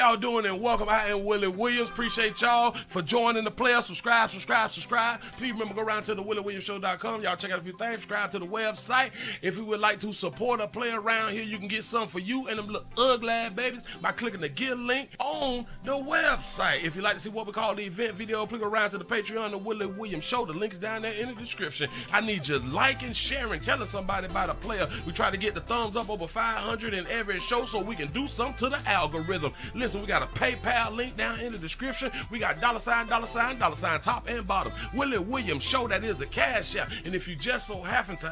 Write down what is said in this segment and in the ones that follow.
y'all doing and welcome. I am Willie Williams. Appreciate y'all for joining the player. Subscribe. Please remember, go around to the WillieWilliamsShow.com. Y'all check out a few things. Subscribe to the website. If you would like to support a player around here, you can get something for you and them little ugly ass babies by clicking the Get link on the website. If you'd like to see what we call the event video, please go around to the Patreon, the Willie Williams Show. The link's down there in the description. I need you liking, sharing, telling somebody about a player. We try to get the thumbs up over 500 in every show so we can do something to the algorithm. Listen, we got a PayPal link down in the description. We got $, top and bottom. Willie Williams Show, that is the cash app. And if you just so happen to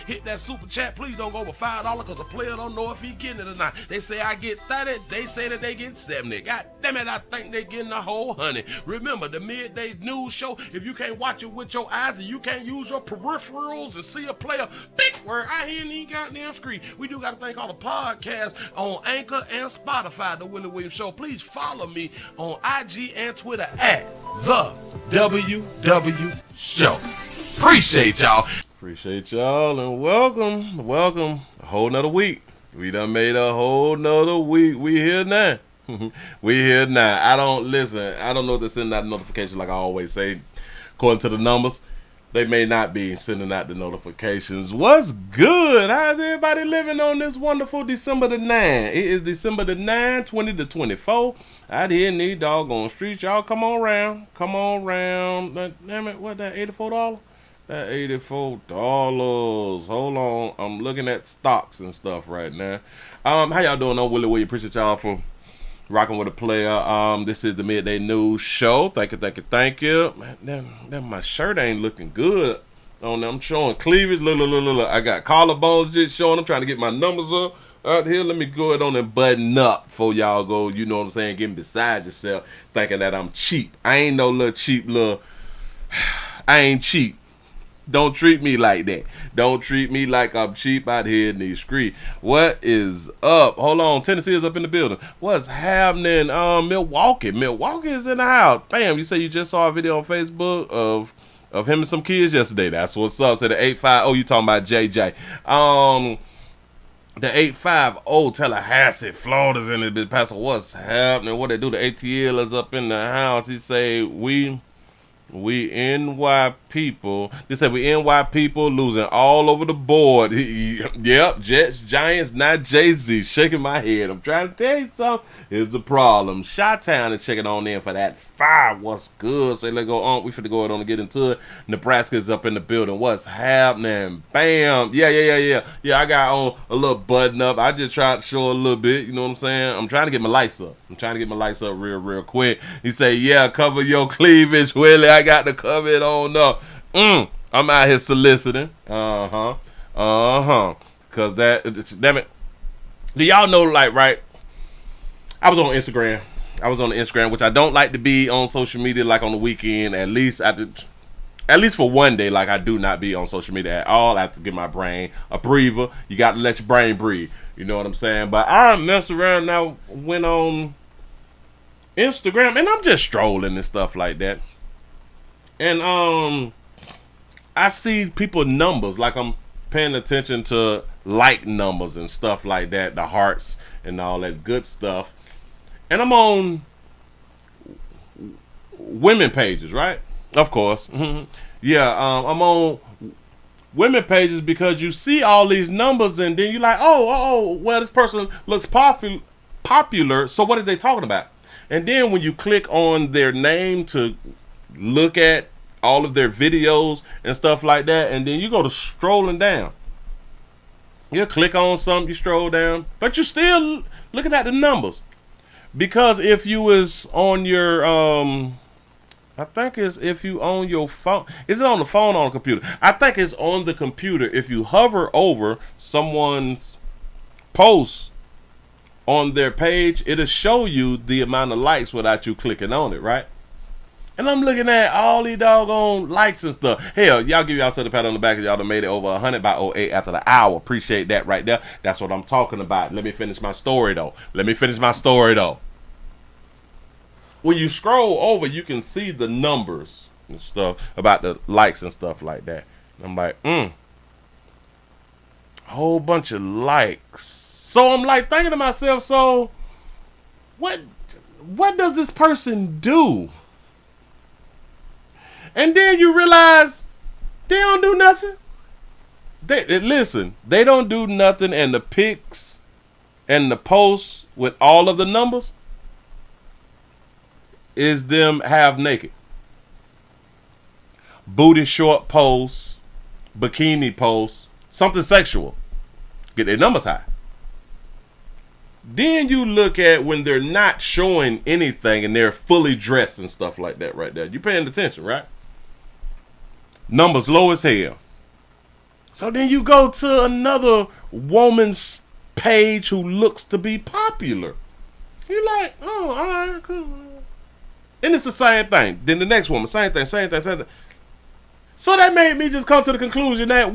hit that super chat, please don't go over $5 because the player don't know if he getting it or not. They say I get 30, they say that they get 70. God damn it, I think they getting a whole 100. Remember, the midday news show, if you can't watch it with your eyes and you can't use your peripherals and see a player, big word, I hear any goddamn screen. We do got a thing called a podcast on Anchor and Spotify, the Willie Williams Show. Please follow me on IG and Twitter at the WW Show. Appreciate y'all and welcome. A whole nother week. We done made a whole nother week. We here now. I don't know if they're sending out notifications like I always say. According to the numbers, they may not be sending out the notifications. What's good? How's everybody living on this wonderful December the 9th? It is December the 9th, 2024. Out here in these doggone streets. Y'all come on round. Damn it, what that, $84? That $84. Hold on. I'm looking at stocks and stuff right now. How y'all doing on Willie Williams? Appreciate y'all for rocking with a player. This is the Midday News Show. Thank you. Man, my shirt ain't looking good. I'm showing cleavage. Look. I got collarbones just showing. I'm trying to get my numbers up out here. Let me go ahead on and button up before y'all go, you know what I'm saying, getting beside yourself, thinking that I'm cheap. I ain't no little cheap I ain't cheap. Don't treat me like that. Don't treat me like I'm cheap out here in these streets. What is up? Hold on. Tennessee is up in the building. What's happening? Milwaukee is in the house. Bam, you say you just saw a video on Facebook of him and some kids yesterday. That's what's up. So the 850, you talking about JJ. The 850 Tallahassee, Florida's in it. Pastor, what's happening? What they do? The ATL is up in the house. He say, we NY people. They said we NY people losing all over the board. Yep, Jets, Giants, not Jay-Z. Shaking my head. I'm trying to tell you something. Here's the problem. Chi-Town is checking on in for that 5. What's good? Say, let's go on. We finna go ahead on and get into it. Nebraska's up in the building. What's happening? Bam. Yeah. I got on a little button up. I just tried to show a little bit. You know what I'm saying? I'm trying to get my lights up. Real quick. He say, yeah, cover your cleavage, Willie. I got to cover it on up. I'm out here soliciting. Cause damn it. Do y'all know, like, right? I was on Instagram, which I don't like to be on social media like on the weekend. At least for one day, like I do not be on social media at all. I have to give my brain a breather. You got to let your brain breathe. You know what I'm saying? But I mess around now, went on Instagram, and I'm just strolling and stuff like that. And I see people numbers, like I'm paying attention to like numbers and stuff like that, the hearts and all that good stuff. And I'm on women pages, right? Of course. Yeah, I'm on women pages because you see all these numbers and then you're like, oh, well, this person looks popular, so what are they talking about? And then when you click on their name to look at all of their videos and stuff like that, and then you go to strolling down. You click on something, you stroll down, but you're still looking at the numbers. Because if you was on your, I think it's if you on your phone. Is it on the phone or on the computer? I think it's on the computer. If you hover over someone's post on their page, it'll show you the amount of likes without you clicking on it, right? And I'm looking at all these doggone likes and stuff. Hell, y'all give yourself a pat on the back. Y'all done made it over 100 by 08 after the hour. Appreciate that right there. That's what I'm talking about. Let me finish my story, though. When you scroll over, you can see the numbers and stuff about the likes and stuff like that. And I'm like, a whole bunch of likes. So I'm like thinking to myself, so what does this person do? And then you realize they don't do nothing. Listen, they don't do nothing, and the pics and the posts with all of the numbers is them half naked. Booty short posts, bikini posts, something sexual. Get their numbers high. Then you look at when they're not showing anything and they're fully dressed and stuff like that right there. You paying attention, right? Numbers low as hell. So then you go to another woman's page who looks to be popular. You're like, oh, all right, cool. And it's the same thing. Then the next woman, same thing. So that made me just come to the conclusion that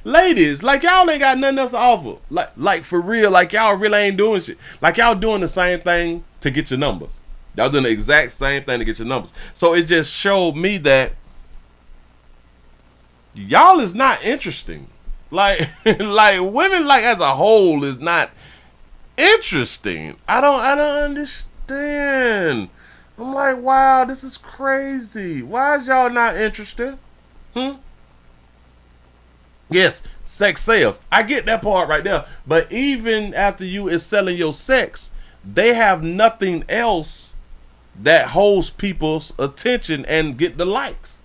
ladies, like y'all ain't got nothing else to offer. Like for real, like y'all really ain't doing shit. Like y'all doing the same thing to get your numbers. Y'all doing the exact same thing to get your numbers. So it just showed me that y'all is not interesting. Like women, like as a whole, is not interesting. I don't understand. I'm like, wow, this is crazy. Why is y'all not interested? Yes, sex sales. I get that part right there. But even after you is selling your sex, they have nothing else that holds people's attention and get the likes.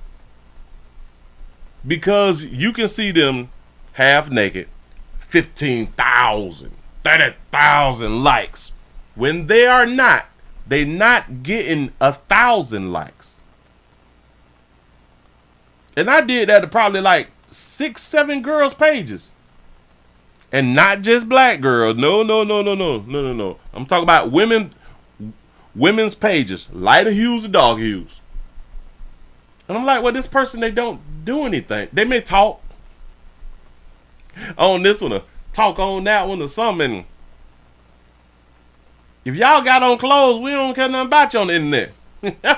Because you can see them half naked, 15,000, 30,000 likes. When they are not, they not getting 1,000 likes. And I did that to probably like 6-7 girls' pages. And not just black girls. No. I'm talking about women's pages. Lighter hues to dark hues. And I'm like, well, this person, they don't do anything. They may talk on this one or talk on that one or something. If y'all got on clothes, we don't care nothing about you on the internet.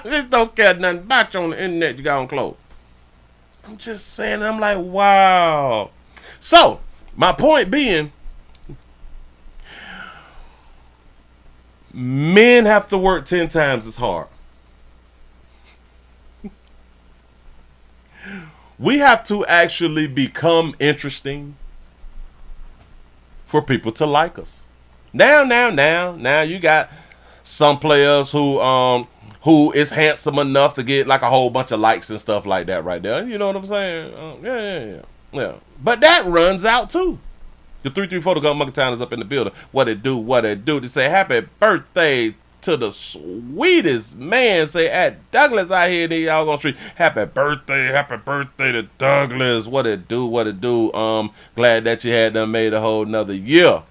Just don't care nothing about you on the internet you got on clothes. I'm just saying, I'm like, wow. So, my point being, men have to work 10 times as hard. We have to actually become interesting for people to like us. Now you got some players who is handsome enough to get like a whole bunch of likes and stuff like that right there. You know what I'm saying? Yeah. But that runs out too. The 334 Gun Monkey Town is up in the building. What it do? To say happy birthday to the sweetest man. Say at Douglas out here in y'all on street. Happy birthday to Douglas. What it do? Glad that you had done made a whole nother year.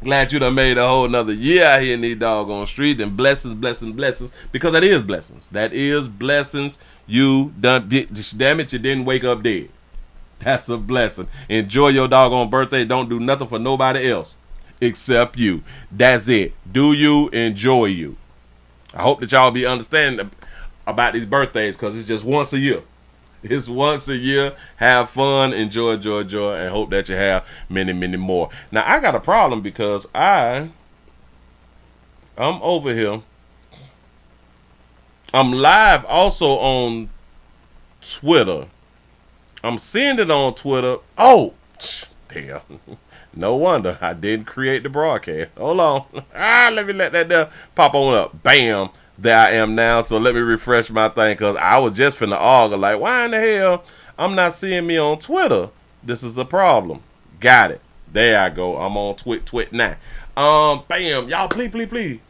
Glad you done made a whole nother year out here in these doggone street. And blessings. Because that is blessings. You done, damn it, you didn't wake up dead. That's a blessing. Enjoy your doggone birthday. Don't do nothing for nobody else except you. That's it. Do you, enjoy you. I hope that y'all be understanding about these birthdays, because it's just once a year. It's once a year. Have fun, enjoy, and hope that you have many, many more. Now, I got a problem because I'm over here. I'm live also on Twitter. I'm seeing it on Twitter. Oh, damn. No wonder I didn't create the broadcast. Hold on. Let me let that there pop on up. Bam. There I am now. So let me refresh my thing, because I was just finna argue like, why in the hell I'm not seeing me on Twitter? This is a problem. Got it. There I go. I'm on Twit now. Bam. Y'all, please.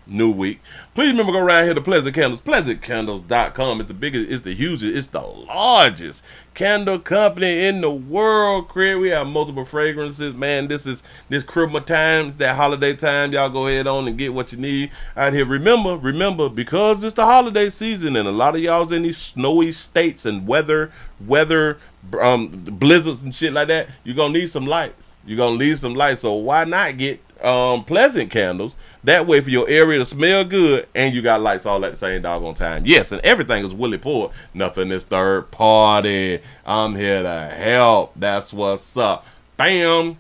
New week. Please remember to go around here to Pleasant Candles. PleasantCandles.com. It's the biggest, it's the hugest, it's the largest candle company in the world. We have multiple fragrances. Man, this Christmas time, that holiday time. Y'all go ahead on and get what you need out here. Remember, because it's the holiday season and a lot of y'all's in these snowy states and weather blizzards and shit like that, you're gonna need some lights. So why not get Pleasant Candles? That way for your area to smell good and you got lights all at the same doggone time. Yes, and everything is Willie poured. Nothing is third party. I'm here to help. That's what's up. Bam.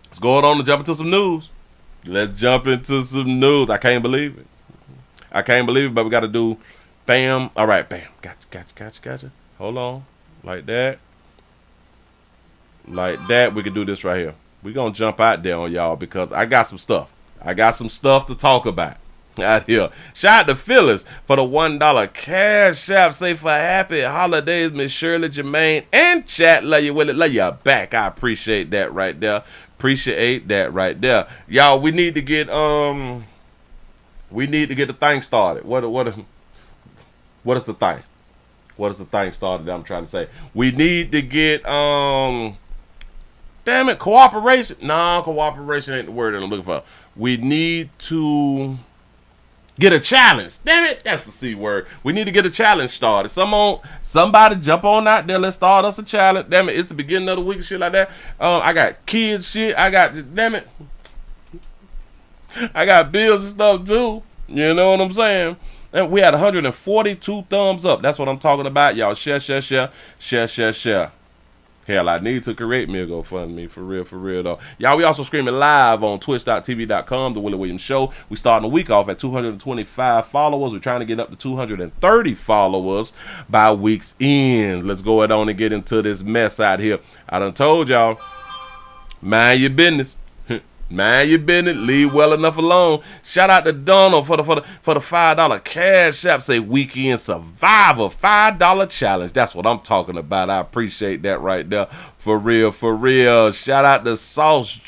Let's go on and jump into some news. Let's jump into some news. I can't believe it. But we got to do bam. All right, bam. Gotcha. Hold on. Like that. We can do this right here. We're going to jump out there on y'all because I got some stuff. To talk about out here. Shout out to Phyllis for the $1 cash app. Say for happy holidays, Miss Shirley, Jermaine, and chat. Love you, Willie. Love you back. I appreciate that right there. Y'all, we need to get the thing started. What is the thing? What is the thing started that I'm trying to say? We need to get damn it, cooperation. No, cooperation ain't the word that I'm looking for. We need to get a challenge. Damn it, that's the C word. We need to get a challenge started. Somebody jump on out there. Let's start us a challenge. Damn it, it's the beginning of the week, shit like that. I got kids shit. I got bills and stuff too. You know what I'm saying? And we had 142 thumbs up. That's what I'm talking about. Y'all share. Hell, I need to create me a GoFundMe. For real, though. Y'all, we also streaming live on twitch.tv.com, The Willie Williams Show. We starting the week off at 225 followers. We're trying to get up to 230 followers by week's end. Let's go ahead on and get into this mess out here. I done told y'all, mind your business. Mind your business, leave well enough alone. Shout out to Donald for the $5 cash app. Say weekend survivor $5 challenge. That's what I'm talking about. I appreciate that right there. For real. Shout out to Saucy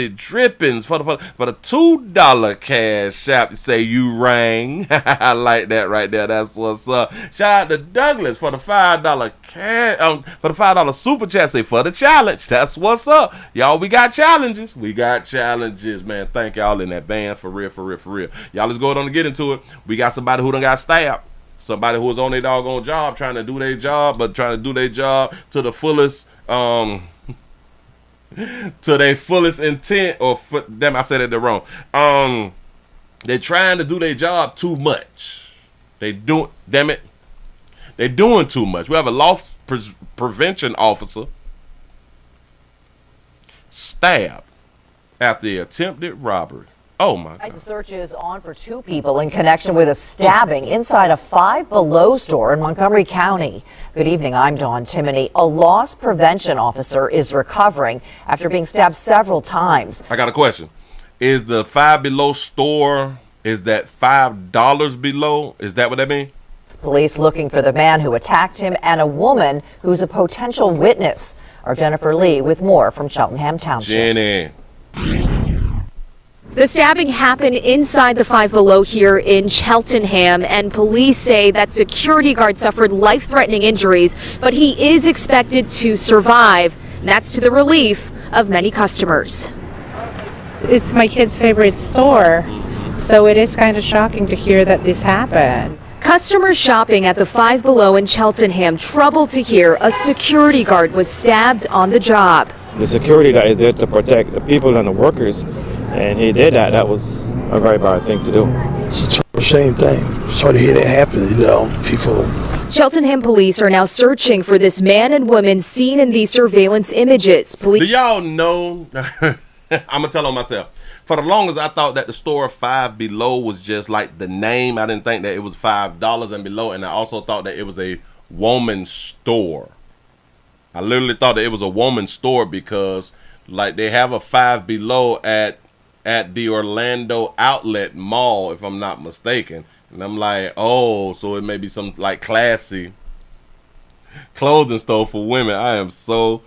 Drippings for the $2 cash app. Say you rang. I like that right there. That's what's up. Shout out to Douglas for the $5 $5 super chat. Say for the challenge. That's what's up. Y'all, we got challenges. Man. Thank y'all in advance. For real. Y'all, let's go ahead on and get into it. We got somebody who done got stabbed. Somebody who was on their doggone job trying to do their job, but trying to do their job to the fullest, to their fullest intent, damn, I said it wrong. They're trying to do their job too much. They're doing too much. We have a loss prevention officer stabbed after the attempted robbery. Oh my God. The search is on for 2 people in connection with a stabbing inside a Five Below store in Montgomery County. Good evening, I'm Dawn Timoney. A loss prevention officer is recovering after being stabbed several times. I got a question. Is the Five Below store, is that $5 below? Is that what that means? Police looking for the man who attacked him and a woman who's a potential witness. Our Jennifer Lee with more from Cheltenham Township. Jenny. The stabbing happened inside the Five Below here in Cheltenham, and police say that security guard suffered life-threatening injuries, but he is expected to survive. And that's to the relief of many customers. It's my kid's favorite store, so it is kind of shocking to hear that this happened. Customers shopping at the Five Below in Cheltenham troubled to hear a security guard was stabbed on the job. The security that is there to protect the people and the workers, and he did that. That was a very bad thing to do. It's a shame thing. Sorry to hear that happen, people. Cheltenham police are now searching for this man and woman seen in these surveillance images. Do y'all know? I'm going to tell on myself. For the longest, I thought that the store Five Below was just like the name. I didn't think that it was $5 and below, and I also thought that it was a woman's store. I literally thought that it was a woman's store because, like, they have a Five Below at the Orlando Outlet Mall, if I'm not mistaken. And I'm like, oh, so it may be some, like, classy clothing store for women. I am so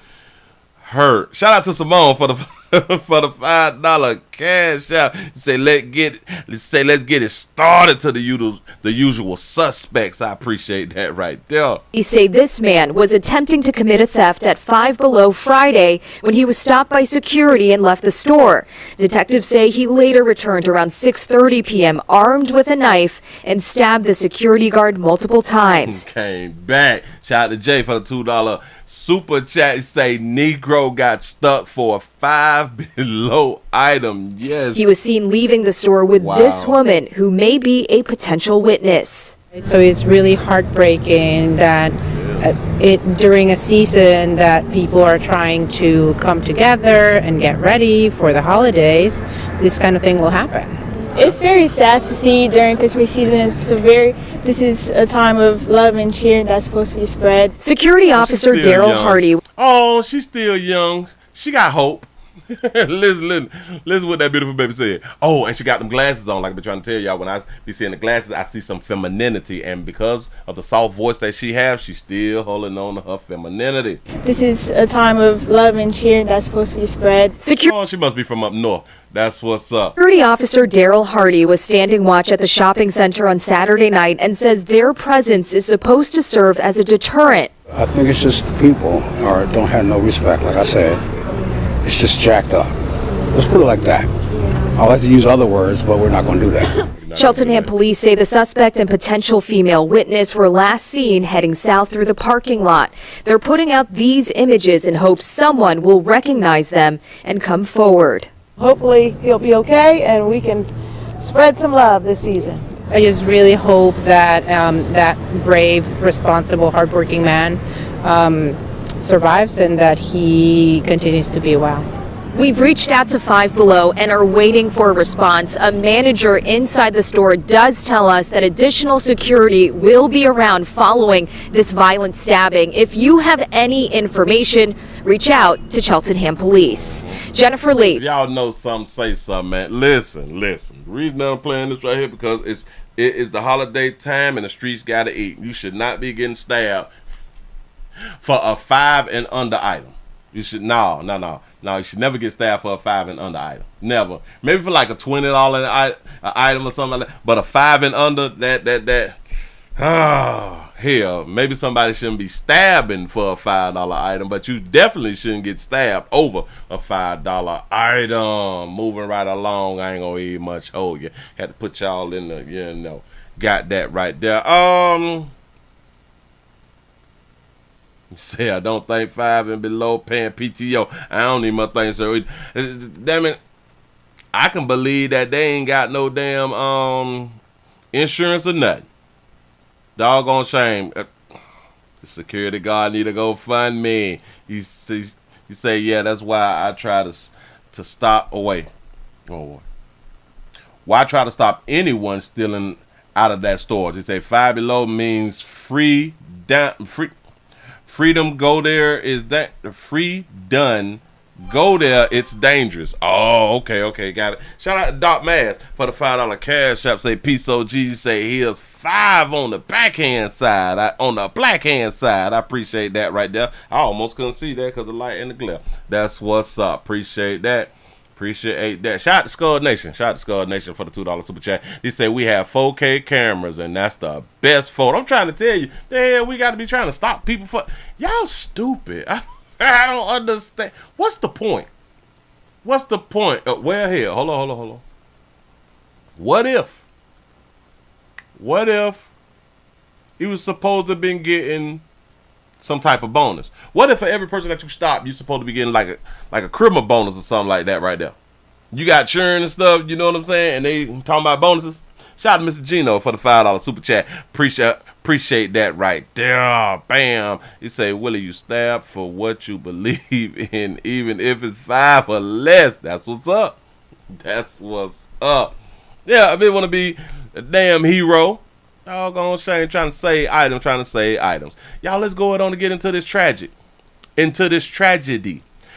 hurt. Shout out to Simone for the $5 cash out. Let's get it started to the usual suspects. I appreciate that right there. He say this man was attempting to commit a theft at Five Below Friday when he was stopped by security and left the store. Detectives say he later returned around 6:30 p.m. armed with a knife and stabbed the security guard multiple times. Came back. Shout out to Jay for the $2 super chat. Say Negro got stuck for a Five Below item. Yes. He was seen leaving the store with this woman who may be a potential witness. So it's really heartbreaking that it during a season that people are trying to come together and get ready for the holidays, this kind of thing will happen. It's very sad to see during Christmas season. This is a time of love and cheer that's supposed to be spread. Security officer still Daryl young. Hardy. Oh, she's still young. She got hope. listen what that beautiful baby said. Oh, and she got them glasses on. Like I've been trying to tell y'all, when I be seeing the glasses, I see some femininity. And because of the soft voice that she has, she's still holding on to her femininity. This is a time of love and cheer that's supposed to be spread. Oh, she must be from up north. That's what's up. Security officer Daryl Hardy was standing watch at the shopping center on Saturday night and says their presence is supposed to serve as a deterrent. I think it's just the people don't have no respect, like I said. It's just jacked up. Let's put it like that. I like to use other words, but we're not going to do that. Cheltenham police say the suspect and potential female witness were last seen heading south through the parking lot. They're putting out these images in hopes someone will recognize them and come forward. Hopefully he'll be okay and we can spread some love this season. I just really hope that that brave, responsible, hardworking man survives and that he continues to be well. We've reached out to Five Below and are waiting for a response. A manager inside the store does tell us that additional security will be around following this violent stabbing. If you have any information, reach out to Cheltenham Police. Jennifer Lee. If y'all know something, say something, man. Listen. The reason I'm playing this right here because it is the holiday time and the streets gotta eat. You should not be getting stabbed for a 5 and under item. You should no. You should never get stabbed for a 5 and under item. Never. Maybe for like a $20 item or something like that. But a 5 and under, that. Hell, maybe somebody shouldn't be stabbing for a $5 item, but you definitely shouldn't get stabbed over a $5 item. Moving right along, I ain't gonna eat much. Oh, yeah, had to put y'all in the, got that right there. Say I don't think 5 and below paying PTO. I don't even think so. Damn it, I can believe that they ain't got no damn insurance or nothing. Doggone shame. The security guard need to go fund me. You say yeah. That's why I try to stop. Oh wait. Why try to stop anyone stealing out of that store? They say 5 below means free. Freedom, go there is that free done. Go there, it's dangerous. Oh, okay, got it. Shout out to Doc Mass for the $5 cash app. Say peace OG. Say here's 5 on the backhand side. On the black hand side. I appreciate that right there. I almost couldn't see that because the light and the glare. That's what's up. Appreciate that. Shout out to Scud Nation. Shout out to Scud Nation for the $2 super chat. They say we have 4K cameras and that's the best photo. I'm trying to tell you, the hell we got to be trying to stop people for y'all stupid. I don't understand. What's the point? Well, here, hold on. What if he was supposed to have been getting some type of bonus? What if for every person that you stop, you're supposed to be getting like a criminal bonus or something like that right there? You got churn and stuff, you know what I'm saying? And they talking about bonuses. Shout out to Mr. Gino for the $5 super chat. Appreciate that right there. Bam. You say, Willie, you stabbed for what you believe in, even if it's 5 or less. That's what's up. Yeah, I didn't want to be a damn hero. Doggone shame, trying to say items. Y'all, let's go ahead on to get into this tragedy.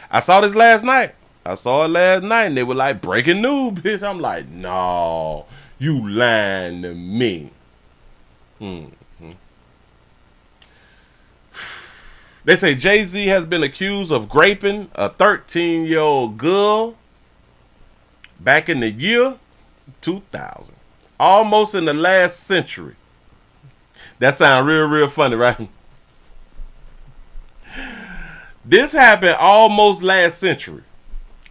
I saw this last night. And they were like, breaking news, bitch. I'm like, no, you lying to me. They say Jay-Z has been accused of raping a 13-year-old girl back in the year 2000. Almost in the last century. That sounds real funny, right? This happened almost last century.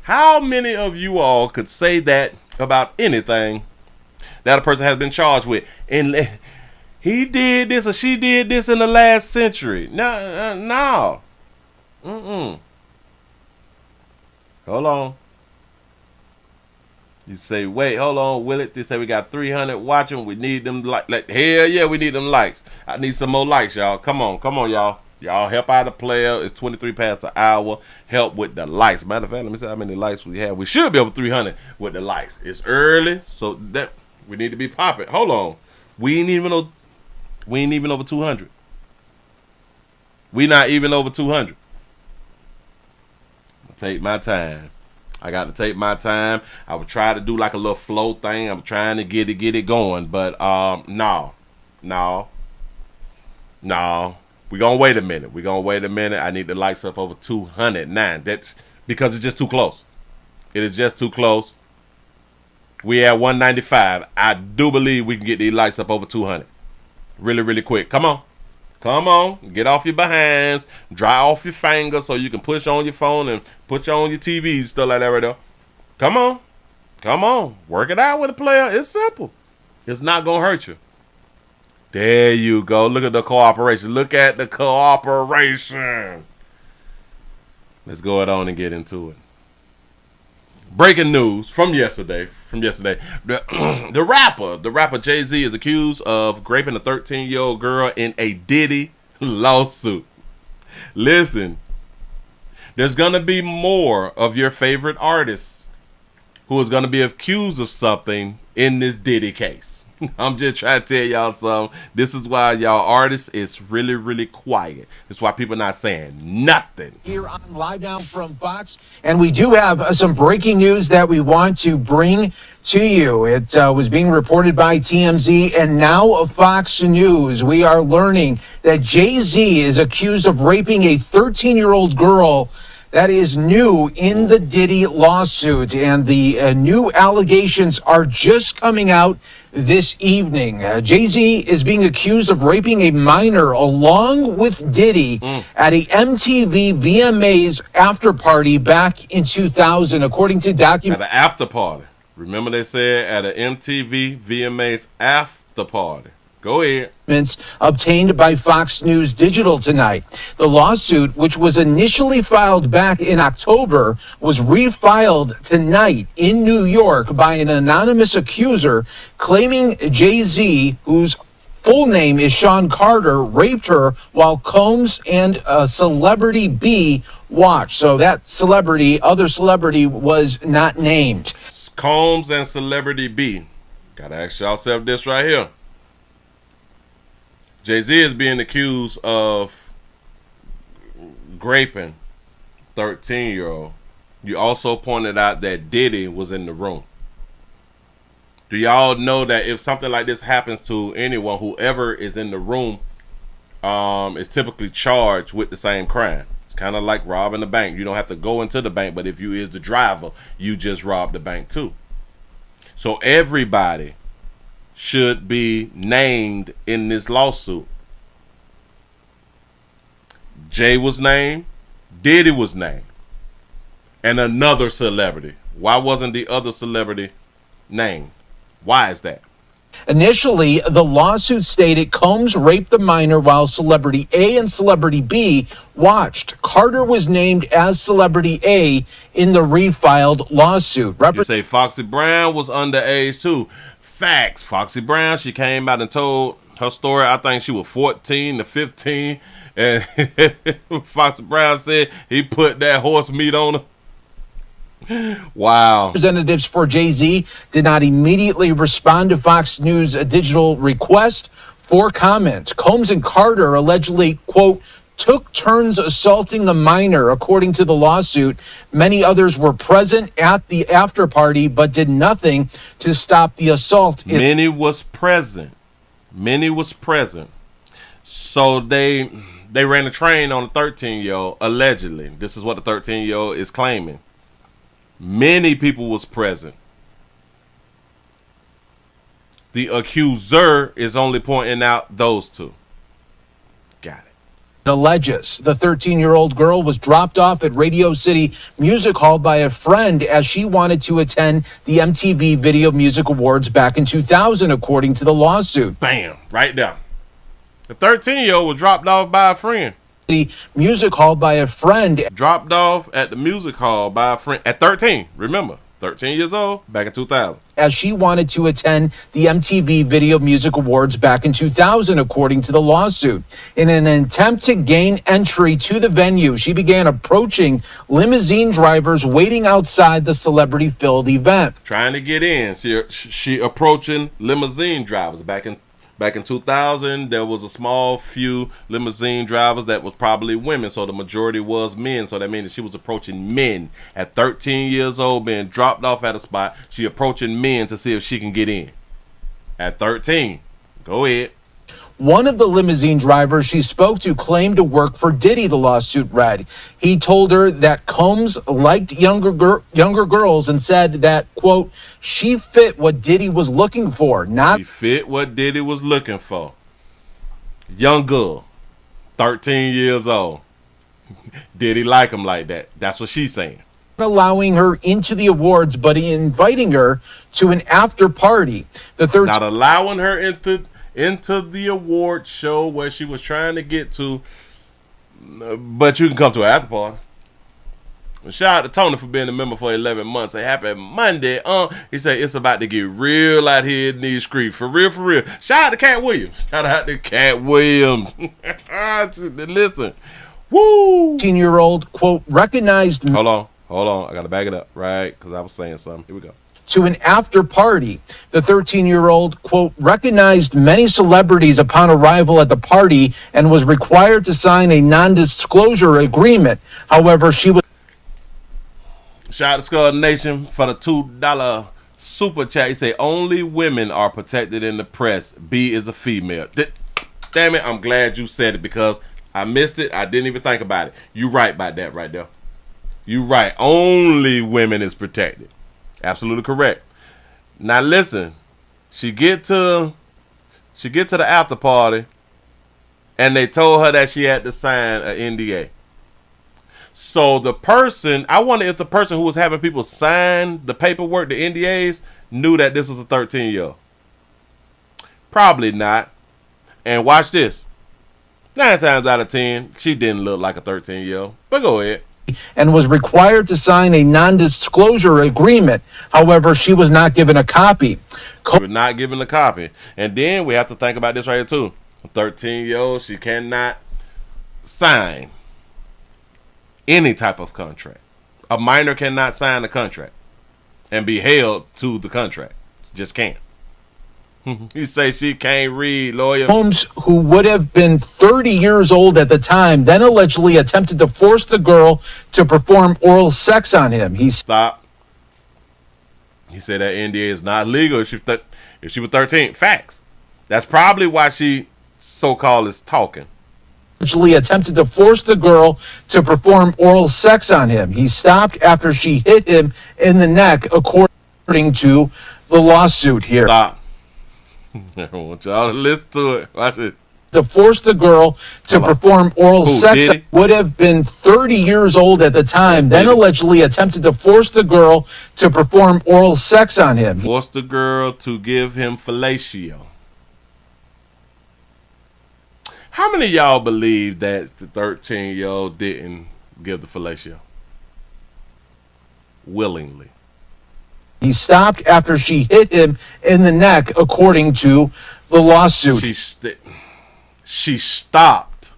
How many of you all could say that about anything that a person has been charged with? And he did this or she did this in the last century. No. Hold on. You say, wait, hold on, Willie. They say we got 300 watching. We need them hell yeah, we need them likes. I need some more likes, y'all. Come on, y'all. Y'all help out the player. It's 23 past the hour. Help with the lights. Matter of fact, let me see how many lights we have. We should be over 300 with the lights. It's early, so that we need to be popping. Hold on. We ain't even over 200. We not even over 200. Take my time. I got to take my time. I would try to do like a little flow thing. I'm trying to get it going, but no. We're going to wait a minute. I need the lights up over 209. That's because it's just too close. It is just too close. We at 195. I do believe we can get these lights up over 200. Really, really quick. Come on. Get off your behinds. Dry off your fingers so you can push on your phone and put you on your TV, stuff like that right there. Come on. Work it out with a player. It's simple. It's not going to hurt you. There you go. Look at the cooperation. Let's go on and get into it. Breaking news from yesterday. The rapper Jay-Z is accused of raping a 13-year-old girl in a Diddy lawsuit. Listen, there's going to be more of your favorite artists who is going to be accused of something in this Diddy case. I'm just trying to tell y'all something. This is why y'all artists is really, really quiet. That's why people not saying nothing. Here on Live Now from Fox. And we do have some breaking news that we want to bring to you. It was being reported by TMZ and now Fox News. We are learning that Jay-Z is accused of raping a 13-year-old girl. That is new in the Diddy lawsuit, and the new allegations are just coming out this evening. Jay-Z is being accused of raping a minor along with Diddy at a MTV VMAs after party back in 2000, according to documents. At an after party. Remember they said at an MTV VMAs after party. Go ahead. Obtained by Fox News Digital tonight. The lawsuit, which was initially filed back in October, was refiled tonight in New York by an anonymous accuser claiming Jay-Z, whose full name is Sean Carter, raped her while Combs and Celebrity B watched. So that other celebrity was not named. Combs and Celebrity B. Gotta ask yourself this right here. Jay-Z is being accused of raping 13-year-old. You also pointed out that Diddy was in the room. Do y'all know that if something like this happens to anyone, whoever is in the room is typically charged with the same crime? It's kind of like robbing a bank. You don't have to go into the bank, but if you is the driver, you just robbed the bank too. So everybody should be named in this lawsuit. Jay was named, Diddy was named, and another celebrity. Why wasn't the other celebrity named? Why is that? Initially, the lawsuit stated Combs raped the minor while Celebrity A and Celebrity B watched. Carter was named as Celebrity A in the refiled lawsuit. You say Foxy Brown was underage too. Facts. Foxy Brown, she came out and told her story. I think she was 14 to 15. And Foxy Brown said he put that horse meat on her. Wow. Representatives for Jay-Z did not immediately respond to Fox News' digital request for comment. Combs and Carter allegedly, quote, took turns assaulting the minor, according to the lawsuit. Many others were present at the after party, but did nothing to stop the assault. Many was present. So they ran a train on a 13-year-old, allegedly. This is what the 13-year-old is claiming. Many people was present. The accuser is only pointing out those two. Got it. Alleges the 13-year-old girl was dropped off at Radio City Music Hall by a friend as she wanted to attend the MTV Video Music Awards back in 2000, according to the lawsuit. Bam, right there. The 13-year-old was dropped off by a friend. The music hall by a friend. Dropped off at the music hall by a friend at 13. Remember, 13 years old back in 2000. As she wanted to attend the MTV Video Music Awards back in 2000, according to the lawsuit. In an attempt to gain entry to the venue, she began approaching limousine drivers waiting outside the celebrity-filled event. Trying to get in. She approaching limousine drivers. Back in 2000, there was a small few limousine drivers that was probably women, so the majority was men. So that means she was approaching men at 13 years old, being dropped off at a spot. She approaching men to see if she can get in. At 13, go ahead. One of the limousine drivers she spoke to claimed to work for Diddy, the lawsuit read. He told her that Combs liked younger girls and said that, quote, she fit what Diddy was looking for. She fit what Diddy was looking for. Young girl, 13 years old. Diddy like him like that. That's what she's saying. Allowing her into the awards, but inviting her to an after party. Not allowing her into the award show where she was trying to get to, but you can come to an after party. Shout out to Tony for being a member for 11 months. Say happy Monday. He said it's about to get real out here in these streets. For real, for real. Shout out to Cat Williams. Shout out to Cat Williams. Listen. Woo! 18-year-old, quote, recognized. Hold on. I got to back it up, right? Because I was saying something. Here we go. To an after party. The 13-year-old, quote, recognized many celebrities upon arrival at the party and was required to sign a non-disclosure agreement. However, she was... Shout out to Skull Nation for the $2 super chat. He say, only women are protected in the press. B is a female. Damn it, I'm glad you said it because I missed it. I didn't even think about it. You right about that right there. You right. Only women is protected. Absolutely correct. Now listen, she get to the after party, and they told her that she had to sign an NDA. So the person, I wonder if the person who was having people sign the paperwork, the NDAs, knew that this was a 13-year-old. Probably not. And watch this. 9 times out of 10, she didn't look like a 13-year-old. But go ahead. And was required to sign a non-disclosure agreement. However, she was not given a copy. She was not given a copy. And then we have to think about this right here too. A 13-year-old, she cannot sign any type of contract. A minor cannot sign a contract and be held to the contract. Just can't. He say she can't read, lawyer. Holmes, who would have been 30 years old at the time, then allegedly attempted to force the girl to perform oral sex on him. He stopped. He said that NDA is not legal if she was 13. Facts. That's probably why she so-called is talking. Allegedly attempted to force the girl to perform oral sex on him. He stopped after she hit him in the neck, according to the lawsuit here. Stop. I want y'all to listen to it. Watch it. To force the girl to perform oral sex. Would have been 30 years old at the time, then allegedly attempted to force the girl to perform oral sex on him. Forced the girl to give him fellatio. How many of y'all believe that the 13-year-old didn't give the fellatio? Willingly. He stopped after she hit him in the neck, according to the lawsuit. She stopped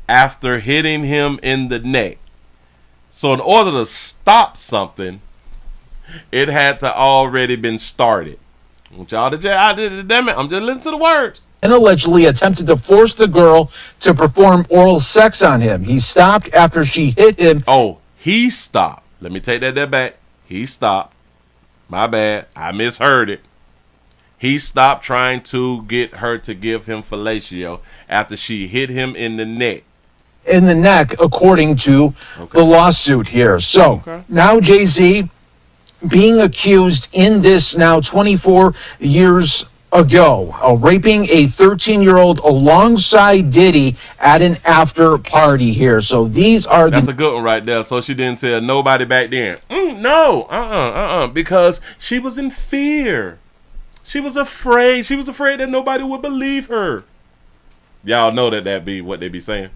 after hitting him in the neck. So in order to stop something, it had to already been started. Y'all, damn it, I'm just listening to the words. And allegedly attempted to force the girl to perform oral sex on him. He stopped after she hit him. Oh, he stopped. Let me take that back. He stopped. My bad. I misheard it. He stopped trying to get her to give him fellatio after she hit him in the neck. In the neck, according to the lawsuit here. So now Jay-Z being accused in this now 24 years ago, raping a 13-year-old alongside Diddy at an after party here. So these are That's a good one right there. So she didn't tell nobody back then. No, because she was in fear. She was afraid. She was afraid that nobody would believe her. Y'all know that be what they be saying.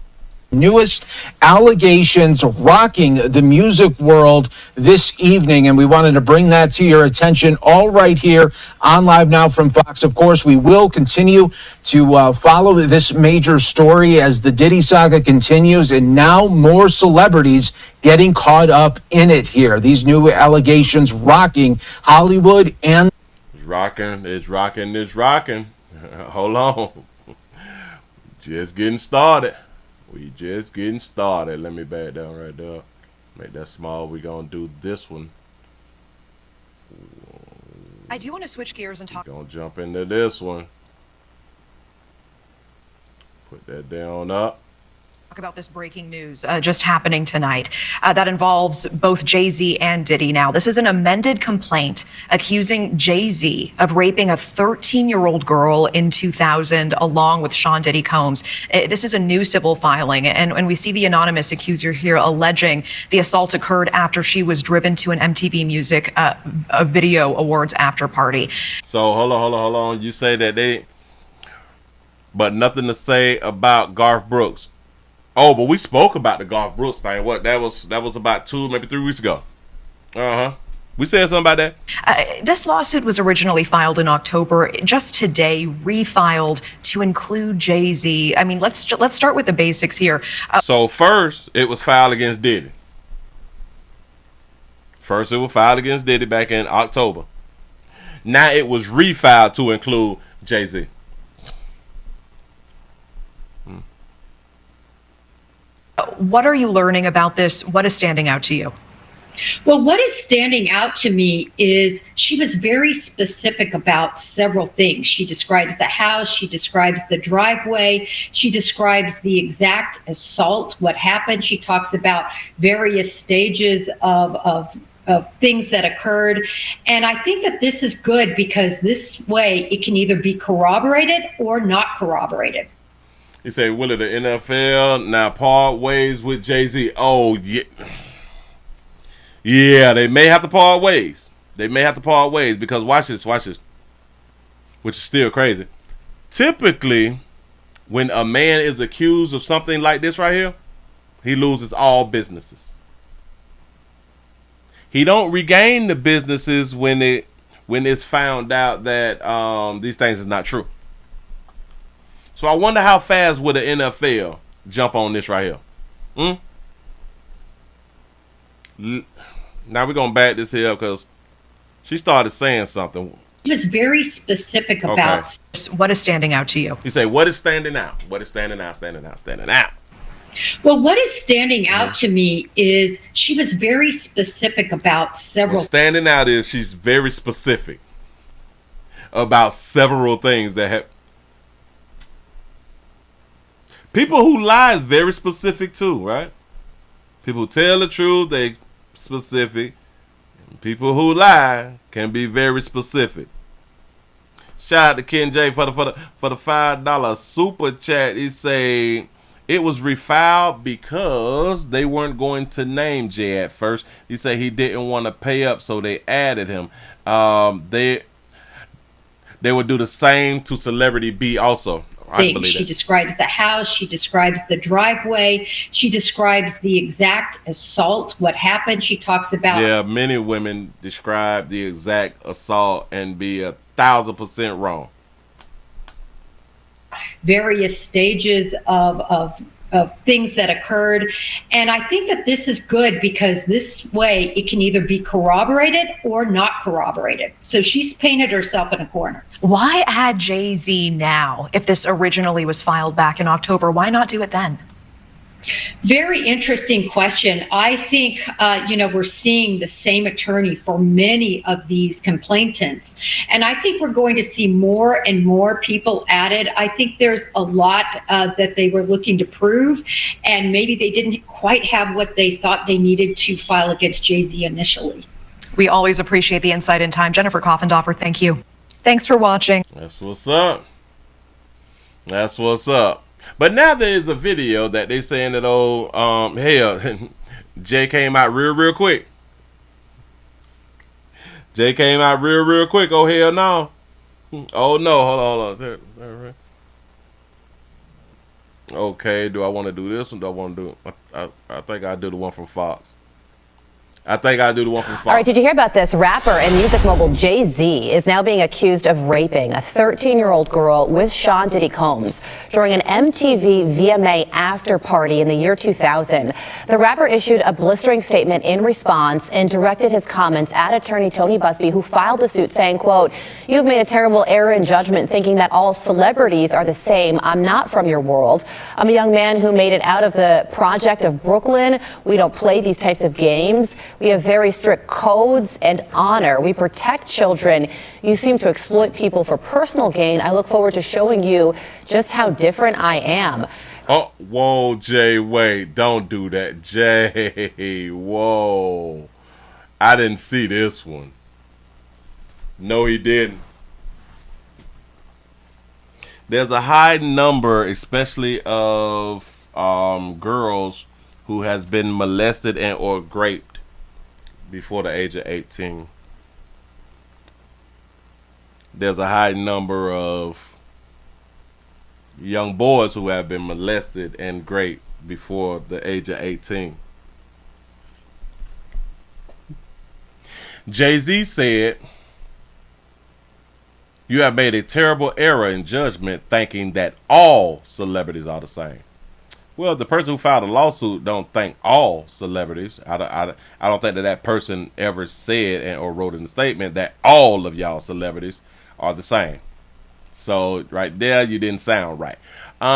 Newest allegations rocking the music world this evening, and we wanted to bring that to your attention all right here on Live Now from Fox. Of course, we will continue to follow this major story as the Diddy saga continues, and now more celebrities getting caught up in it here. These new allegations rocking Hollywood and... It's rocking. Hold on. Just getting started. We just getting started. Let me back down right there. Make that small. We gonna do this one. I do want to switch gears and talk. Gonna jump into this one. Put that down up. About this breaking news just happening tonight that involves both Jay-Z and Diddy. Now, this is an amended complaint accusing Jay-Z of raping a 13-year-old girl in 2000 along with Sean Diddy Combs. This is a new civil filing, and we see the anonymous accuser here alleging the assault occurred after she was driven to an MTV Music Video Awards after party. So hold on. You say that they, but nothing to say about Garth Brooks. Oh, but we spoke about the Garth Brooks thing. What, that was about 2, maybe 3 weeks ago. We said something about that. This lawsuit was originally filed in October, just today refiled to include Jay-Z. I mean, let's start with the basics here. So first, it was filed against Diddy. First, it was filed against Diddy back in October. Now it was refiled to include Jay-Z. What are you learning about this? What is standing out to you? Well, what is standing out to me is she was very specific about several things. She describes the house, she describes the driveway, she describes the exact assault, what happened. She talks about various stages of things that occurred. And I think that this is good because this way it can either be corroborated or not corroborated. He say, Willie, the NFL now part ways with Jay-Z. Oh, yeah. Yeah, they may have to part ways. Because watch this. Which is still crazy. Typically, when a man is accused of something like this right here, he loses all businesses. He don't regain the businesses when it's found out that these things is not true. So I wonder how fast would the NFL jump on this right here? Now we're going to back this here up because she started saying something. She was very specific about... What is standing out to you? You say, what is standing out? What is standing out? Well, what is standing out to me is she was very specific about several... What's standing out is she's very specific about several things that have... People who lie is very specific too, right? People who tell the truth, they specific. People who lie can be very specific. Shout out to Ken J for the $5 super chat. He say it was refiled because they weren't going to name Jay at first. He said he didn't want to pay up, so they added him. They would do the same to Celebrity B also. She describes the house, she describes the driveway, she describes the exact assault, what happened. She talks about... Yeah, many women describe the exact assault and be 1,000% wrong. Various stages of things that occurred. And I think that this is good because this way it can either be corroborated or not corroborated. So she's painted herself in a corner. Why add Jay-Z now if this originally was filed back in October? Why not do it then? Very interesting question. I think, we're seeing the same attorney for many of these complainants. And I think we're going to see more and more people added. I think there's a lot that they were looking to prove, and maybe they didn't quite have what they thought they needed to file against Jay-Z initially. We always appreciate the insight and time. Jennifer Coffendorfer, thank you. Thanks for watching. That's what's up. But now there is a video that they saying that hell, Jay came out real quick. Oh hell no. Oh no, hold on. Okay, do I want to do this one? Do I want to do? I think I do the one from Fox. I think I do the one from Fox. All right, did you hear about this? Rapper and music mogul Jay-Z is now being accused of raping a 13-year-old girl with Sean Diddy Combs during an MTV VMA after party in the year 2000. The rapper issued a blistering statement in response and directed his comments at attorney Tony Busby, who filed the suit, saying, quote, "You've made a terrible error in judgment thinking that all celebrities are the same. I'm not from your world. I'm a young man who made it out of the project of Brooklyn. We don't play these types of games. We have very strict codes and honor. We protect children. You seem to exploit people for personal gain. I look forward to showing you just how different I am." Oh, whoa, Jay, wait, don't do that. Jay, whoa. I didn't see this one. No, he didn't. There's a high number, especially of girls who has been molested and or raped before the age of 18. There's a high number of young boys who have been molested and raped before the age of 18. Jay-Z said, "You have made a terrible error in judgment thinking that all celebrities are the same." Well, the person who filed a lawsuit don't think all celebrities. I don't think that person ever said or wrote in the statement that all of y'all celebrities are the same. So right there, you didn't sound right.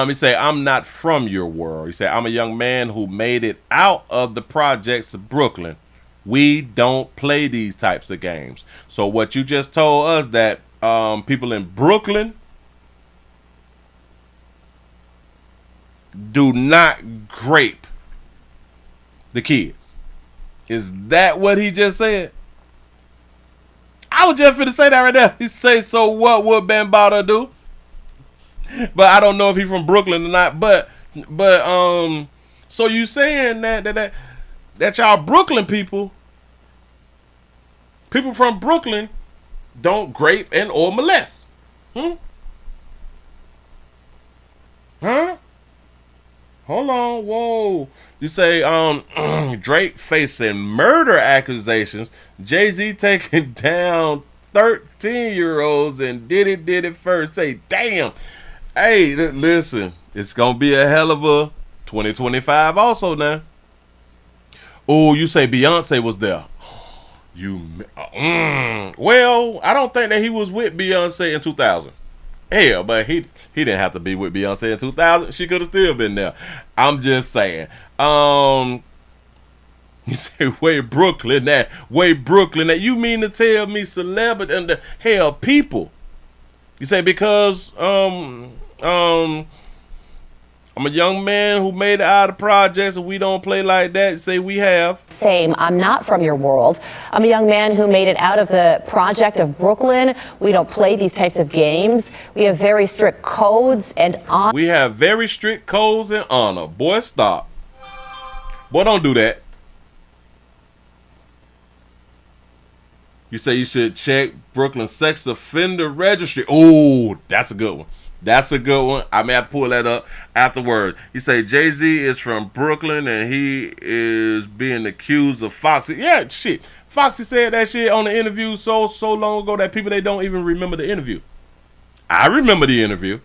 He said, "I'm not from your world." He said, "I'm a young man who made it out of the projects of Brooklyn. We don't play these types of games." So what you just told us that people in Brooklyn do not grape the kids. Is that what he just said? I was just finna say that right there. He say, so what would Bambaataa do? But I don't know if he's from Brooklyn or not. But so you saying that y'all Brooklyn people from Brooklyn don't grape and or molest? Huh? Hold on, whoa. You say Drake facing murder accusations. Jay-Z taking down 13-year-olds and did it first. Say, damn. Hey, listen, it's gonna be a hell of a 2025 also now. Oh, you say Beyonce was there. Well, I don't think that he was with Beyonce in 2000. Hell, but he didn't have to be with Beyonce in 2000. She could have still been there. I'm just saying. You say way Brooklyn that. You mean to tell me celebrity and the hell people? You say because I'm a young man who made it out of projects and we don't play like that. You say we have. Same. I'm not from your world. I'm a young man who made it out of the project of Brooklyn. We don't play these types of games. We have very strict codes and honor. We have very strict codes and honor. Boy, stop. Boy, don't do that. You say you should check Brooklyn sex offender registry. Oh, that's a good one. That's a good one. I may have to pull that up afterward. You say Jay-Z is from Brooklyn and he is being accused of Foxy. Yeah, shit. Foxy said that shit on the interview so long ago that people, they don't even remember the interview. I remember the interview.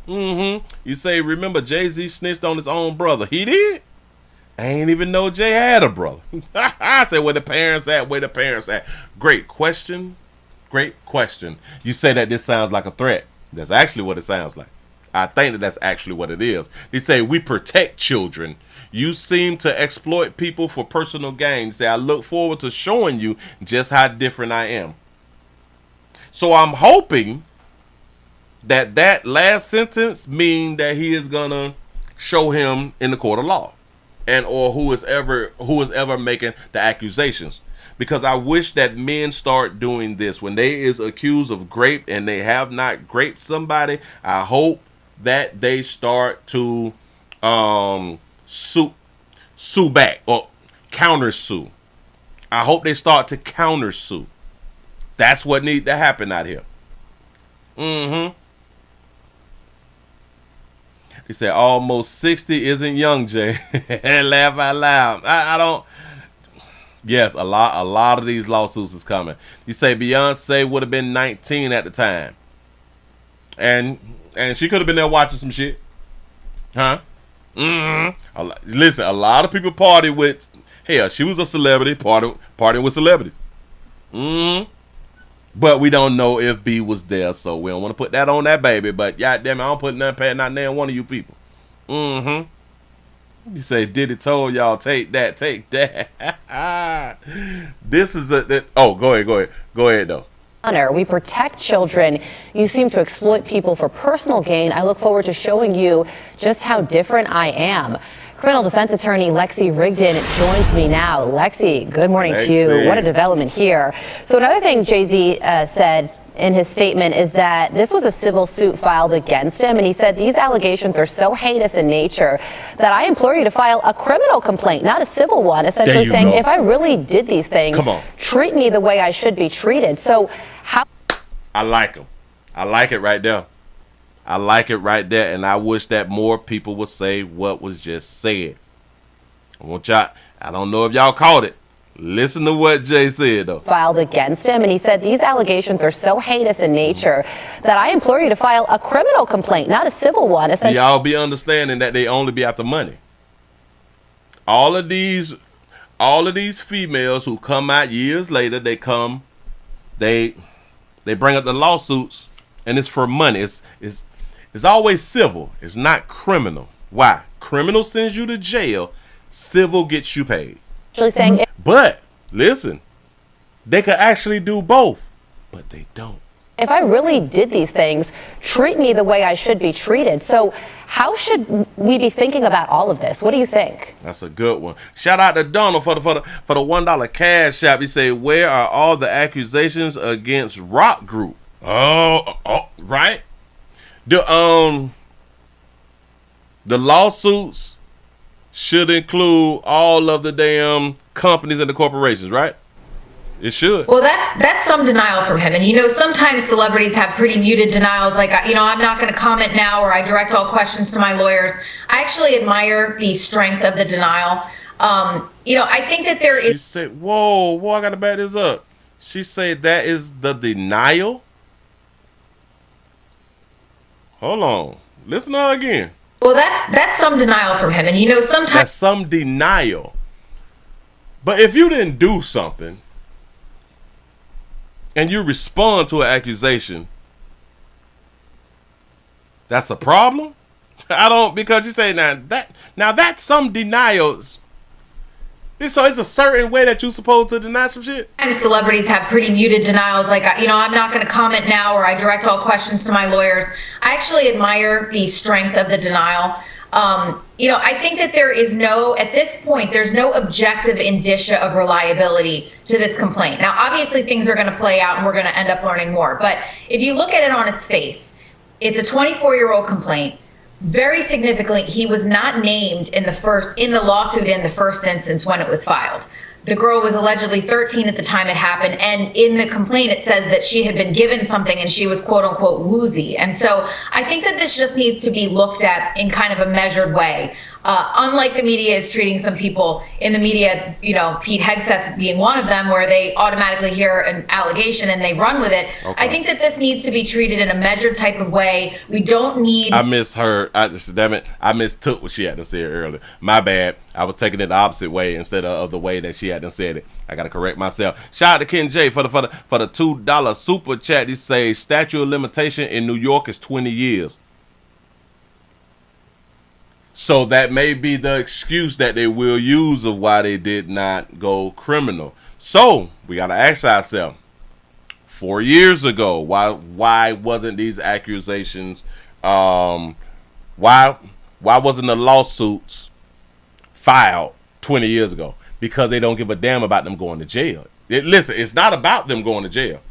You say, remember Jay-Z snitched on his own brother. He did? I ain't even know Jay had a brother. I said, where the parents at? Where the parents at? Great question. Great question. You say that this sounds like a threat. That's actually what it sounds like. I think that that's actually what it is. They say we protect children. You seem to exploit people for personal gain. Say, I look forward to showing you just how different I am. So I'm hoping that that last sentence mean that he is gonna show him in the court of law, and or who is ever making the accusations. Because I wish that men start doing this when they is accused of rape and they have not raped somebody. I hope that they start to sue back or counter sue. I hope they start to counter sue. That's what need to happen out here. He said almost 60 isn't young, Jay. Laugh out loud. I don't. Yes, a lot of these lawsuits is coming. You say Beyonce would have been 19 at the time, and she could have been there watching some shit, huh? Listen, a lot of people party with. Hell, she was a celebrity partying with celebrities. But we don't know if B was there, so we don't want to put that on that baby. But goddamn it, I don't put nothing past not damn one of you people. You say Diddy told y'all take that. This is go ahead though. We protect children. You seem to exploit people for personal gain. I look forward to showing you just how different I am. Criminal defense attorney Lexi Rigdon joins me now. Lexi, good morning to you. What a development here. So another thing Jay-Z said in his statement is that this was a civil suit filed against him, and he said these allegations are so heinous in nature that I implore you to file a criminal complaint, not a civil one, essentially saying if I really did these things, treat me the way I should be treated. So how... I like him. I like it right there. I like it right there, and I wish that more people would say what was just said. I don't know if y'all caught it. Listen to what Jay said, though. Filed against him, and he said these allegations are so heinous in nature that I implore you to file a criminal complaint, not a civil one. Y'all be understanding that they only be after money. All of these females who come out years later, they bring up the lawsuits, and it's for money. It's always civil. It's not criminal. Why? Criminal sends you to jail. Civil gets you paid. But listen, they could actually do both, but they don't. If I really did these things, treat me the way I should be treated. So how should we be thinking about all of this? What do you think? That's a good one. Shout out to Donald for the $1 cash shop. He said, where are all the accusations against Rock Group? Oh, right. The lawsuits should include all of the damn companies and the corporations, right? It should. Well, that's some denial from him. And, sometimes celebrities have pretty muted denials, like, I'm not going to comment now, or I direct all questions to my lawyers. I actually admire the strength of the denial. I think that there is... She said, whoa, I got to back this up. She said that is the denial? Hold on. Listen to her again. Well, that's some denial from him. And, sometimes... That's some denial. But if you didn't do something and you respond to an accusation, that's a problem? Because you say now that's some denials. So it's a certain way that you're supposed to deny some shit? And celebrities have pretty muted denials, like, I'm not going to comment now, or I direct all questions to my lawyers. I actually admire the strength of the denial. I think that at this point, there's no objective indicia of reliability to this complaint. Now, obviously, things are going to play out and we're going to end up learning more. But if you look at it on its face, it's a 24-year-old complaint. Very significantly, he was not named in the lawsuit in the first instance when it was filed. The girl was allegedly 13 at the time it happened, and in the complaint it says that she had been given something and she was quote unquote woozy. And so I think that this just needs to be looked at in kind of a measured way. Unlike the media is treating some people in the media, Pete Hegseth being one of them, where they automatically hear an allegation and they run with it. Okay. I think that this needs to be treated in a measured type of way. We don't need... I misheard. I mistook what she had to say earlier. My bad. I was taking it the opposite way instead of the way that she had to said it. I got to correct myself. Shout out to Ken J for the $2 super chat. He says statute of limitation in New York is 20 years. So that may be the excuse that they will use of why they did not go criminal. So we got to ask ourselves, 4 years ago, why wasn't these accusations, why wasn't the lawsuits filed 20 years ago? Because they don't give a damn about them going to jail. Listen, it's not about them going to jail.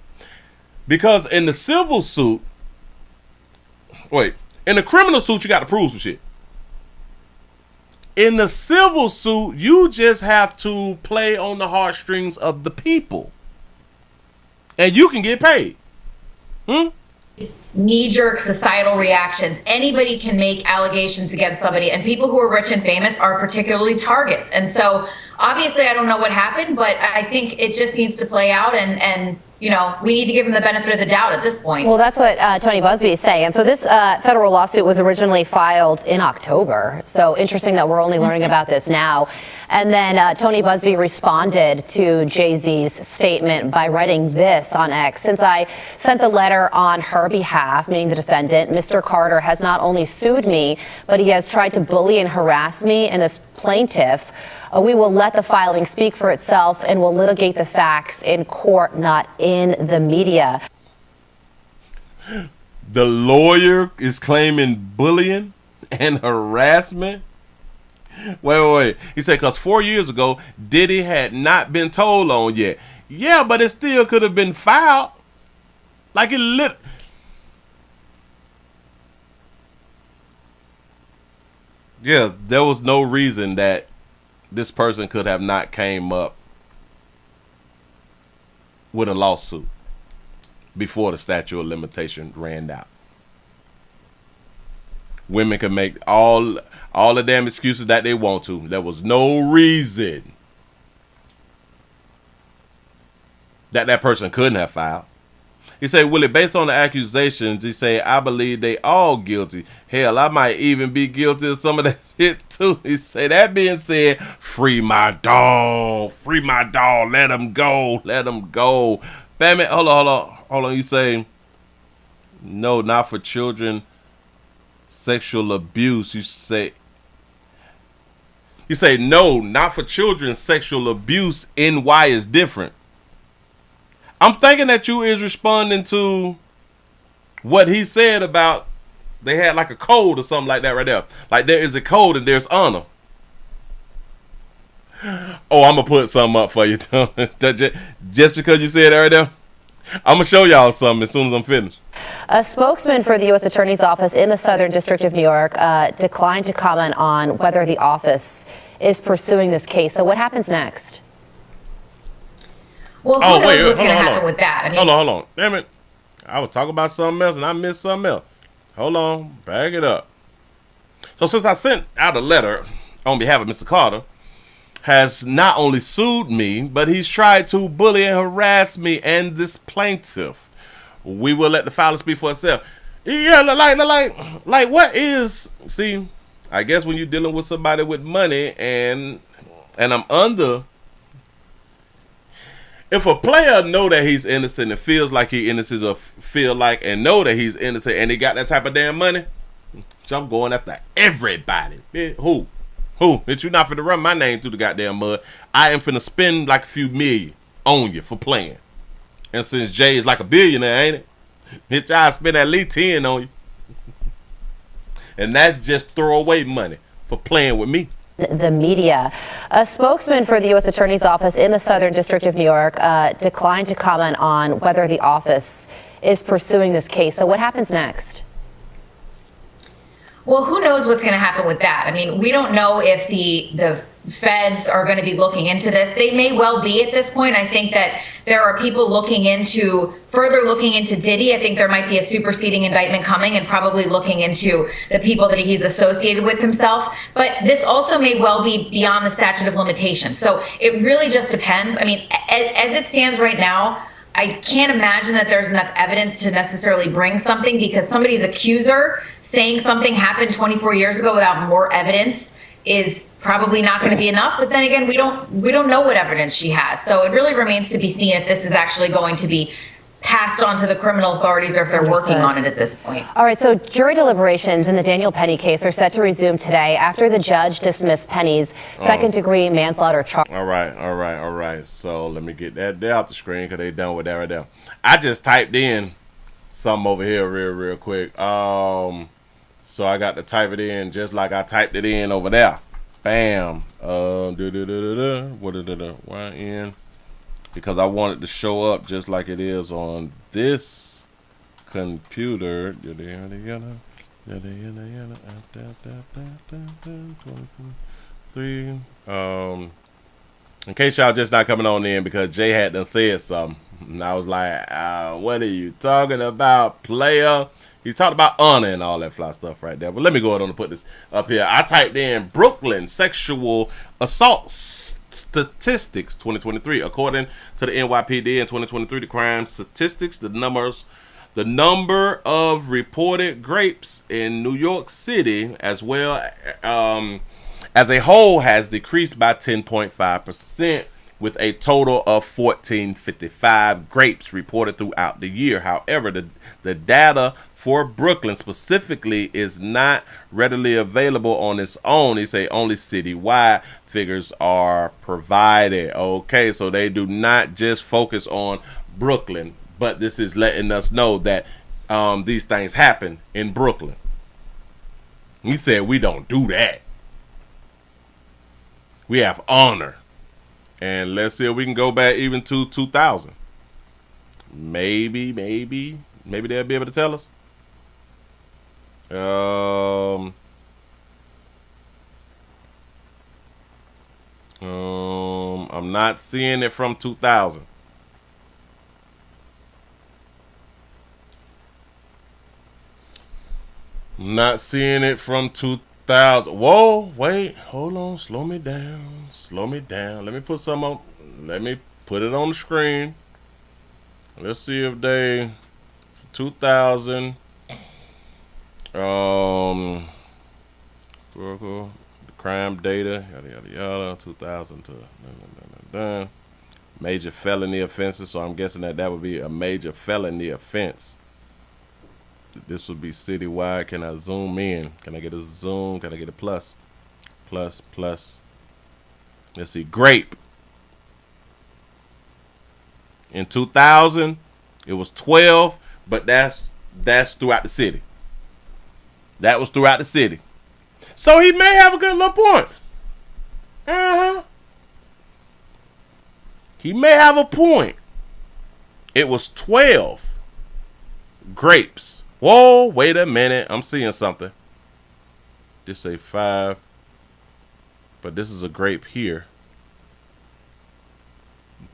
Because in the civil suit, in the criminal suit, you got to prove some shit. In the civil suit, you just have to play on the heartstrings of the people. And you can get paid. knee-jerk societal reactions. Anybody can make allegations against somebody, and people who are rich and famous are particularly targets. And so obviously I don't know what happened, but I think it just needs to play out, and you know, we need to give him the benefit of the doubt at this point. Well, that's what Tony Busby is saying. And so this federal lawsuit was originally filed in October. So interesting that we're only learning about this now. And then Tony Busby responded to Jay-Z's statement by writing this on X. Since I sent the letter on her behalf, meaning the defendant, Mr. Carter has not only sued me, but he has tried to bully and harass me and this plaintiff. We will let the filing speak for itself and will litigate the facts in court, not in the media. The lawyer is claiming bullying and harassment. Wait. He said, because 4 years ago, Diddy had not been told on yet. Yeah, but it still could have been filed. Like it lit. Yeah, there was no reason that this person could have not came up with a lawsuit before the statute of limitations ran out. Women can make all the damn excuses that they want to. There was no reason that person couldn't have filed. He said, Willie, based on the accusations, he said, I believe they all guilty. Hell, I might even be guilty of some of that shit too. He said, that being said, free my dog, let him go. Bam it, hold on. You say, no, not for children, sexual abuse. You say, no, not for children, sexual abuse. NY is different. I'm thinking that you is responding to what he said about they had like a code or something like that right there. Like there is a code and there's honor. Oh, I'm going to put something up for you. Just because you said that right there. I'm going to show y'all something as soon as I'm finished. A spokesman for the U.S. Attorney's Office in the Southern District of New York declined to comment on whether the office is pursuing this case. So what happens next? Well, who knows what's going to happen with that? I mean, hold on. Damn it. I was talking about something else and I missed something else. Hold on. Back it up. So since I sent out a letter on behalf of Mr. Carter, has not only sued me, but he's tried to bully and harass me and this plaintiff. We will let the file speak for itself. Yeah, like what is... See, I guess when you're dealing with somebody with money and I'm under... If a player know that he's innocent and feels like he's innocent or feel like and know that he's innocent and he got that type of damn money, so I'm going after everybody. Who? Bitch, you not finna run my name through the goddamn mud. I am finna spend like a few million on you for playing. And since Jay is like a billionaire, ain't it? Bitch, I spend at least 10 on you. And that's just throwaway money for playing with me. The media. A spokesman for the U.S. Attorney's Office in the Southern District of New York declined to comment on whether the office is pursuing this case. So what happens next? Well, who knows what's going to happen with that? I mean, we don't know if the feds are going to be looking into this. They may well be at this point. I think that there are people further looking into Diddy. I think there might be a superseding indictment coming and probably looking into the people that he's associated with himself. But this also may well be beyond the statute of limitations. So it really just depends. I mean, as it stands right now, I can't imagine that there's enough evidence to necessarily bring something, because somebody's accuser saying something happened 24 years ago without more evidence is probably not going to be enough. But then again, we don't know what evidence she has. So it really remains to be seen if this is actually going to be passed on to the criminal authorities or if they're working on it at this point. All right, so jury deliberations in the Daniel Penny case are set to resume today after the judge dismissed Penny's second-degree manslaughter charge. All right. So let me get that there off the screen because they done with that right there. I just typed in something over here real quick. So I got to type it in just like I typed it in over there. Bam. YN. Because I want it to show up just like it is on this computer. 3. In case y'all just not coming on in because Jay had done said something. And I was like, what are you talking about, player? He talked about honor and all that fly stuff right there. But let me go ahead and put this up here. I typed in Brooklyn sexual assault statistics 2023. According to the NYPD in 2023, the crime statistics, the number of reported rapes in New York City as well as a whole has decreased by 10.5%. with a total of 1,455 rapes reported throughout the year. However, the data for Brooklyn specifically is not readily available on its own. They say only citywide figures are provided. Okay, so they do not just focus on Brooklyn, but this is letting us know that these things happen in Brooklyn. He said we don't do that. We have honor. And let's see if we can go back even to 2000. Maybe they'll be able to tell us. I'm not seeing it from 2000. I'm not seeing it from 2000. Whoa, wait, hold on, slow me down. Let me put some on. Let me put it on the screen. Let's see if they 2000 the crime data yada 2000 to major felony offenses. So I'm guessing that would be a major felony offense. This would be citywide. Can I zoom in? Can I get a zoom? Can I get a plus? Plus. Let's see. Grape. In 2000, it was 12, but that's throughout the city. That was throughout the city. So he may have a good little point. He may have a point. It was 12 grapes. Whoa, wait a minute. I'm seeing something. Just say 5. But this is a grape here.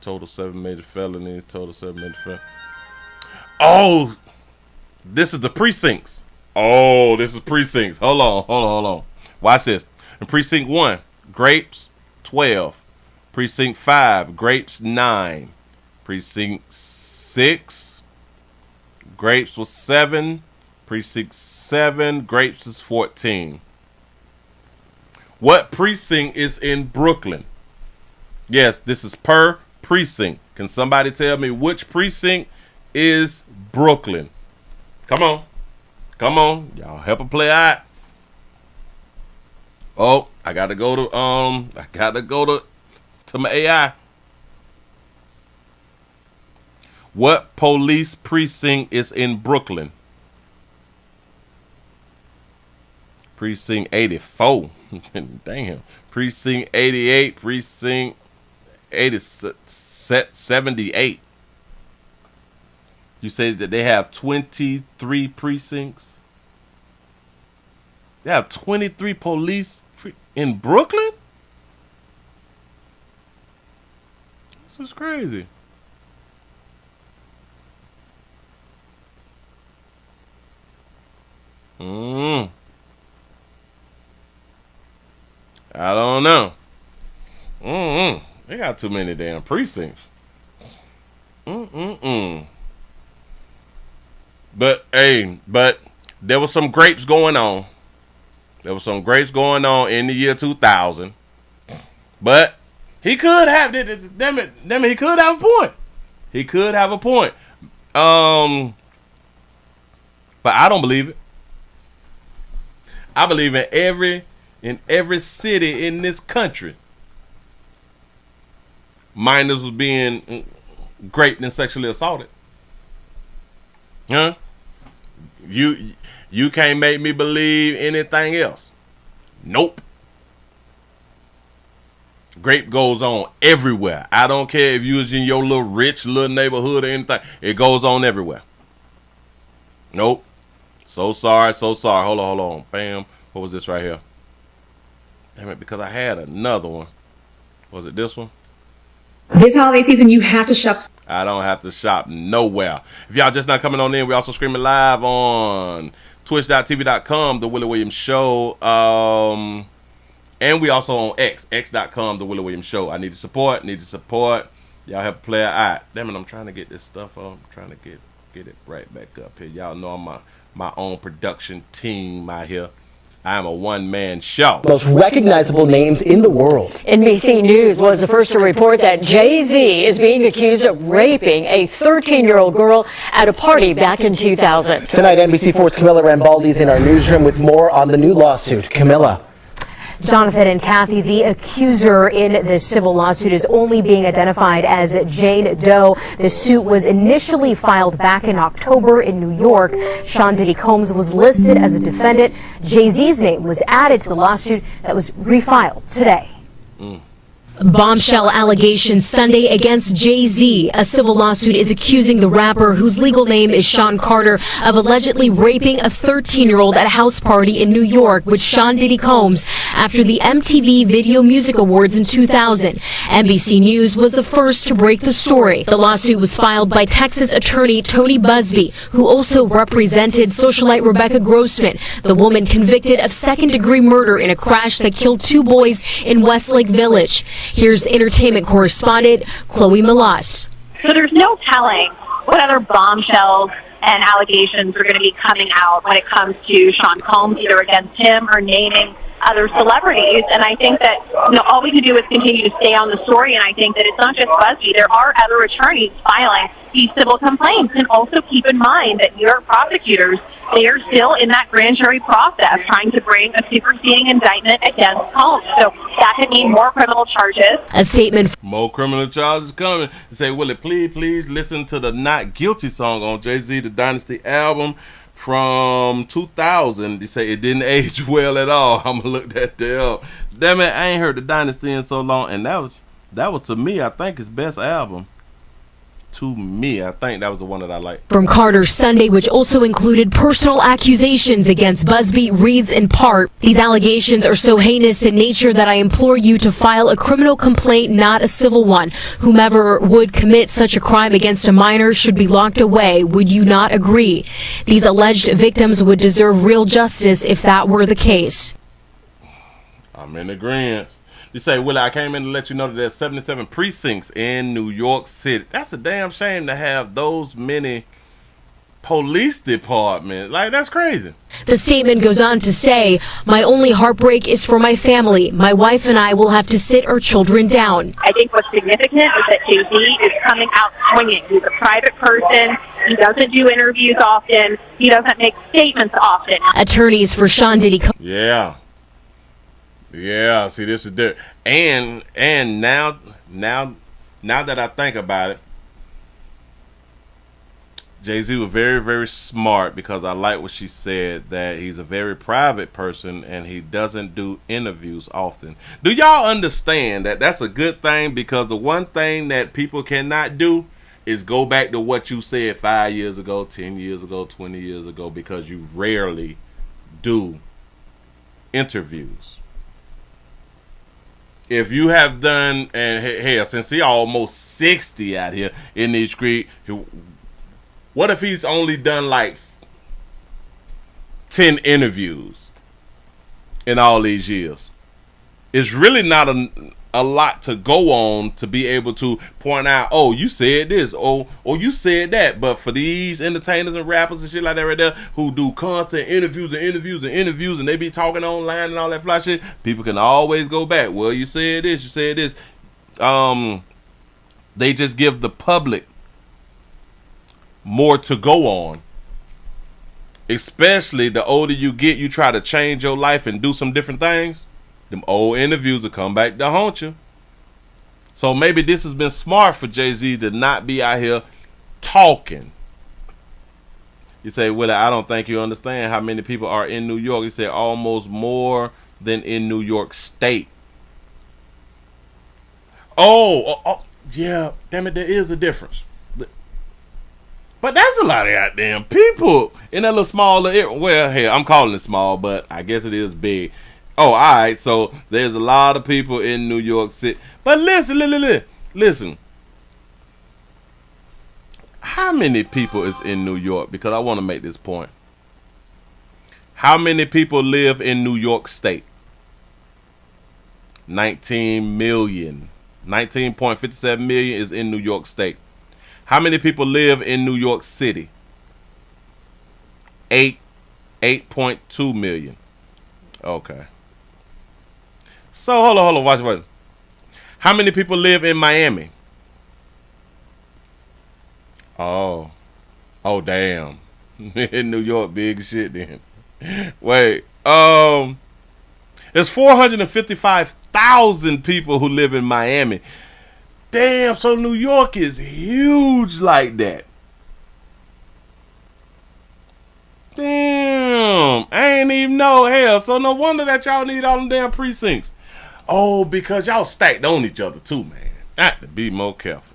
Total 7 major felonies. Oh, this is the precincts. Oh, this is precincts. Hold on. Watch this. In precinct 1, grapes 12. Precinct 5, grapes 9. Precinct 6, grapes was 7. Precinct 7, grapes is 14. What precinct is in Brooklyn? Yes, this is per precinct. Can somebody tell me which precinct is Brooklyn? Come on. Y'all help a play out. Oh, I gotta go to my AI. What police precinct is in Brooklyn? Precinct 84. Damn. Precinct 88. Precinct 78. You say that they have 23 precincts? They have 23 police in Brooklyn? This is crazy. I don't know. They got too many damn precincts. But there was some grapes going on. There was some grapes going on in the year 2000. But he could have, damn it, he could have a point. He could have a point. But I don't believe it. I believe in every city in this country, minors was being raped and sexually assaulted. Huh? You can't make me believe anything else. Nope. Rape goes on everywhere. I don't care if you was in your little rich little neighborhood or anything. It goes on everywhere. Nope. So sorry. Hold on. Bam. What was this right here? Damn it, because I had another one. Was it this one? This holiday season, you have to shop. I don't have to shop nowhere. If y'all just not coming on in, we also streaming live on twitch.tv.com, The Willie Williams Show. And we also on x.com, The Willie Williams Show. I need to support. Y'all help a player out. Damn it, I'm trying to get this stuff up. I'm trying to get it right back up here. Y'all know I'm my own production team out here. I'm a one-man show. Most recognizable names in the world. NBC News was the first to report that Jay-Z is being accused of raping a 13-year-old girl at a party back in 2000. Tonight, NBC4's Camilla Rambaldi is in our newsroom with more on the new lawsuit. Camilla. Jonathan and Kathy, the accuser in this civil lawsuit is only being identified as Jane Doe. The suit was initially filed back in October in New York. Sean Diddy Combs was listed as a defendant. Jay-Z's name was added to the lawsuit that was refiled today. Bombshell allegations Sunday against Jay-Z. A civil lawsuit is accusing the rapper, whose legal name is Sean Carter, of allegedly raping a 13-year-old at a house party in New York with Sean Diddy Combs after the MTV Video Music Awards in 2000. NBC News was the first to break the story. The lawsuit was filed by Texas attorney Tony Busby, who also represented socialite Rebecca Grossman, the woman convicted of second-degree murder in a crash that killed 2 boys in Westlake Village. Here's entertainment correspondent Chloe Malas. So there's no telling what other bombshells and allegations are going to be coming out when it comes to Sean Combs, either against him or naming other celebrities. And I think that all we can do is continue to stay on the story. And I think that it's not just Busby. There are other attorneys filing these civil complaints. And also keep in mind that New York prosecutors, they are still in that grand jury process trying to bring a superseding indictment against Combs. So that could mean more criminal charges. A statement. More criminal charges coming. They say, Willie, please listen to the Not Guilty song on Jay-Z, The Dynasty album from 2000. They say it didn't age well at all. I'm going to look that there up. Damn it, I ain't heard The Dynasty in so long. And that was to me, I think, his best album. To me, I think that was the one that I liked. From Carter's Sunday, which also included personal accusations against Busby, reads in part, "These allegations are so heinous in nature that I implore you to file a criminal complaint, not a civil one. Whomever would commit such a crime against a minor should be locked away. Would you not agree? These alleged victims would deserve real justice if that were the case." I'm in agreement. You say, Willie, I came in to let you know that there's 77 precincts in New York City. That's a damn shame to have those many police departments. Like, that's crazy. The statement goes on to say, "My only heartbreak is for my family. My wife and I will have to sit our children down." I think what's significant is that Jay-Z is coming out swinging. He's a private person. He doesn't do interviews often. He doesn't make statements often. Attorneys for Sean Diddy Combs. Yeah, see, this is different. And now that I think about it, Jay-Z was very, very smart, because I like what she said, that he's a very private person and he doesn't do interviews often. Do y'all understand that that's a good thing? Because the one thing that people cannot do is go back to what you said 5 years ago, 10 years ago, 20 years ago, because you rarely do interviews. If you have done, and hell, since he almost 60 out here in these streets, what if he's only done like 10 interviews in all these years? It's really not a lot to go on to be able to point out, oh, you said this, or you said that. But for these entertainers and rappers and shit like that right there, who do constant interviews and they be talking online and all that fly shit, people can always go back. Well, you said this, you said this. They just give the public more to go on. Especially the older you get, you try to change your life and do some different things. Them old interviews will come back to haunt you. So maybe this has been smart for Jay-Z to not be out here talking. You say, Willie, I don't think you understand how many people are in New York. You say almost more than in New York State. Oh, yeah, damn it, there is a difference. But that's a lot of goddamn people in that little smaller area. Well, hey, I'm calling it small, but I guess it is big. Oh, all right. So there's a lot of people in New York City. But listen. How many people is in New York? Because I want to make this point. How many people live in New York State? 19 million. 19.57 million is in New York State. How many people live in New York City? 8.2 million. Okay. So hold on, watch. How many people live in Miami? Oh damn. In New York, big shit then. Wait. There's 455,000 people who live in Miami. Damn, so New York is huge like that. Damn, I ain't even know. Hell, so no wonder that y'all need all them damn precincts. Oh, because y'all stacked on each other too, man. Got to be more careful.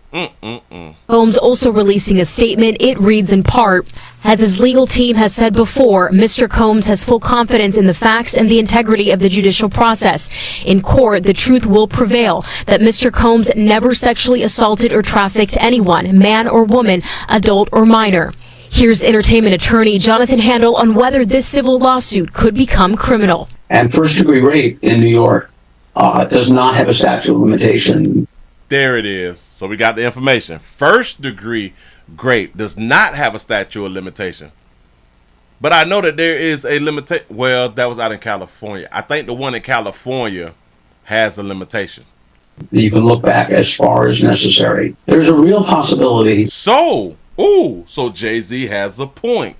Combs also releasing a statement. It reads in part, as his legal team has said before, Mr. Combs has full confidence in the facts and the integrity of the judicial process. In court, the truth will prevail that Mr. Combs never sexually assaulted or trafficked anyone, man or woman, adult or minor. Here's entertainment attorney Jonathan Handel on whether this civil lawsuit could become criminal. And first-degree rape in New York does not have a statute of limitation. There it is. So we got the information. First-degree rape does not have a statute of limitation. But I know that there is a limitation. Well, that was out in California. I think the one in California has a limitation. You can look back as far as necessary. There's a real possibility. So Jay-Z has a point.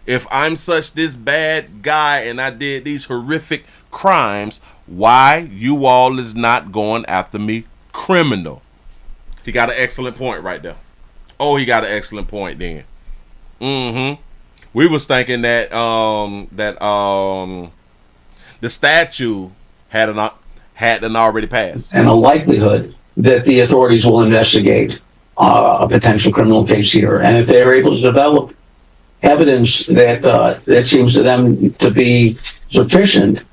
If I'm such this bad guy and I did these horrific crimes, why you all is not going after me criminal? He got an excellent point right there. Oh, he got an excellent point then. We was thinking that the statute hadn't already passed. And a likelihood that the authorities will investigate a potential criminal case here. And if they're able to develop evidence that seems to them to be sufficient,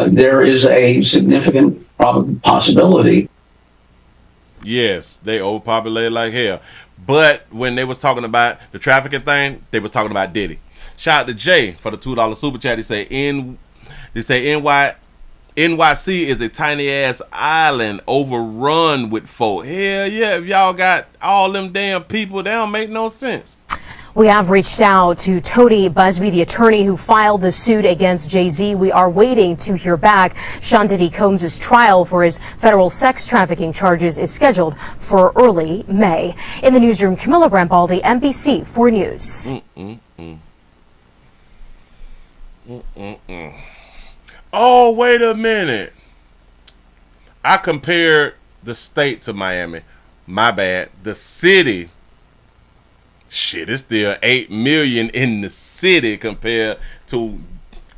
there is a significant possibility. Yes, they overpopulated like hell. But when they was talking about the trafficking thing, they was talking about Diddy. Shout out to Jay for the $2 super chat. They say NYC is a tiny ass island overrun with folk. Hell yeah, if y'all got all them damn people, they don't make no sense. We have reached out to Tony Busby, the attorney who filed the suit against Jay-Z. We are waiting to hear back. Sean Diddy Combs' trial for his federal sex trafficking charges is scheduled for early May. In the newsroom, Camilla Rambaldi, NBC 4 News. Oh, wait a minute. I compared the state to Miami. My bad. The city. Shit, it's still 8 million in the city compared to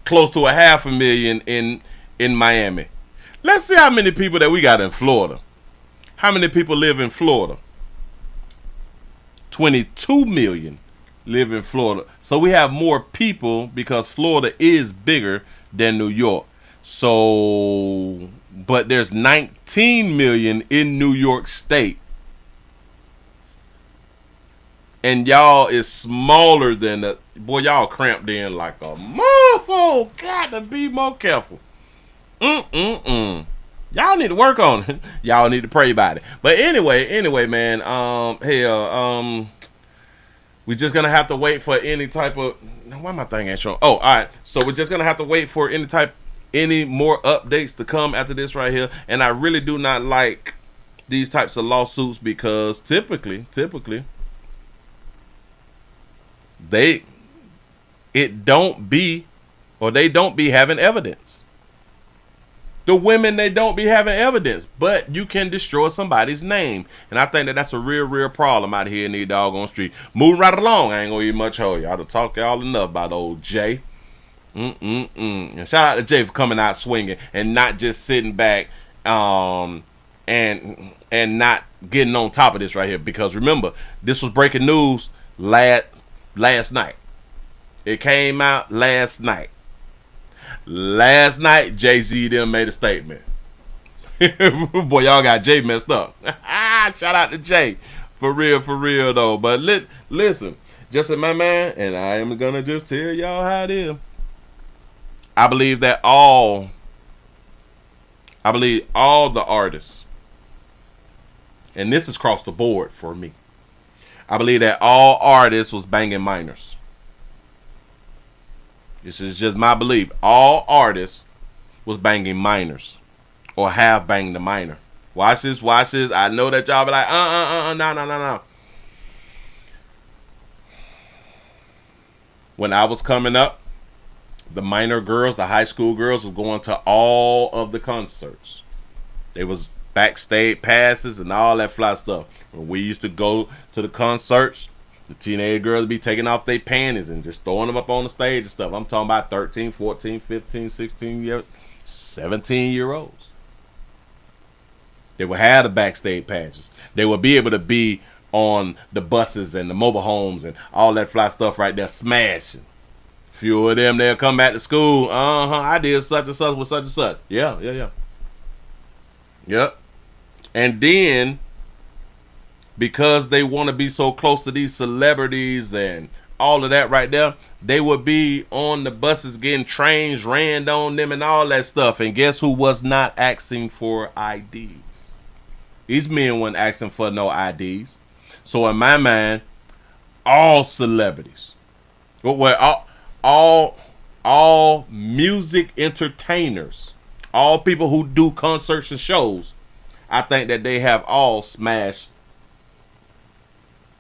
close to 500,000 in Miami. Let's see how many people that we got in Florida. How many people live in Florida? 22 million live in Florida. So we have more people because Florida is bigger than New York. So, but there's 19 million in New York State. And y'all is smaller than the boy. Y'all cramped in like a motherfucker. Got to be more careful. Y'all need to work on it. Y'all need to pray about it. But anyway, man. We just gonna have to wait for any type of. Why my thing ain't showing? Oh, all right. So we're just gonna have to wait for any more updates to come after this right here. And I really do not like these types of lawsuits because typically. They don't be having evidence. The women, they don't be having evidence, but you can destroy somebody's name. And I think that that's a real problem out here in these doggone street. Moving right along, I ain't gonna eat much hoe. Y'all to talk y'all enough about old Jay. And shout out to Jay for coming out swinging and not just sitting back and not getting on top of this right here. Because remember, this was breaking news last night. It came out last night. Last night, Jay-Z them made a statement. Boy, y'all got Jay messed up. Shout out to Jay. For real though. But listen, just in my mind, and I am gonna just tell y'all how it is. I believe all the artists, and this is across the board for me. I believe that all artists was banging minors. This is just my belief. All artists was banging minors, or have banged the minor. Watch this. I know that y'all be like, no. When I was coming up, the minor girls, the high school girls, was going to all of the concerts. They was backstage passes and all that fly stuff. When we used to go to the concerts, the teenage girls would be taking off their panties and just throwing them up on the stage and stuff. I'm talking about 13, 14, 15, 16, 17-year-olds. They would have the backstage passes. They would be able to be on the buses and the mobile homes and all that fly stuff right there, smashing. Few of them, they'll come back to school. I did such and such with such and such. Yeah. Yep. And then, because they want to be so close to these celebrities and all of that right there, they would be on the buses getting trains ran on them and all that stuff. And guess who was not asking for IDs? These men weren't asking for no IDs. So in my mind, all celebrities, all music entertainers, all people who do concerts and shows, I think that they have all smashed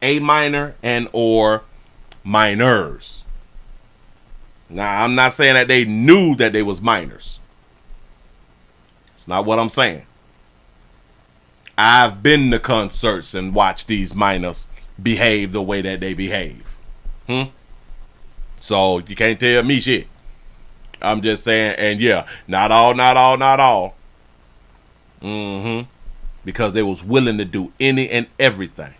a minor and or minors. Now, I'm not saying that they knew that they was minors. It's not what I'm saying. I've been to concerts and watched these minors behave the way that they behave. So you can't tell me shit. I'm just saying, and yeah, not all. Because they was willing to do any and everything.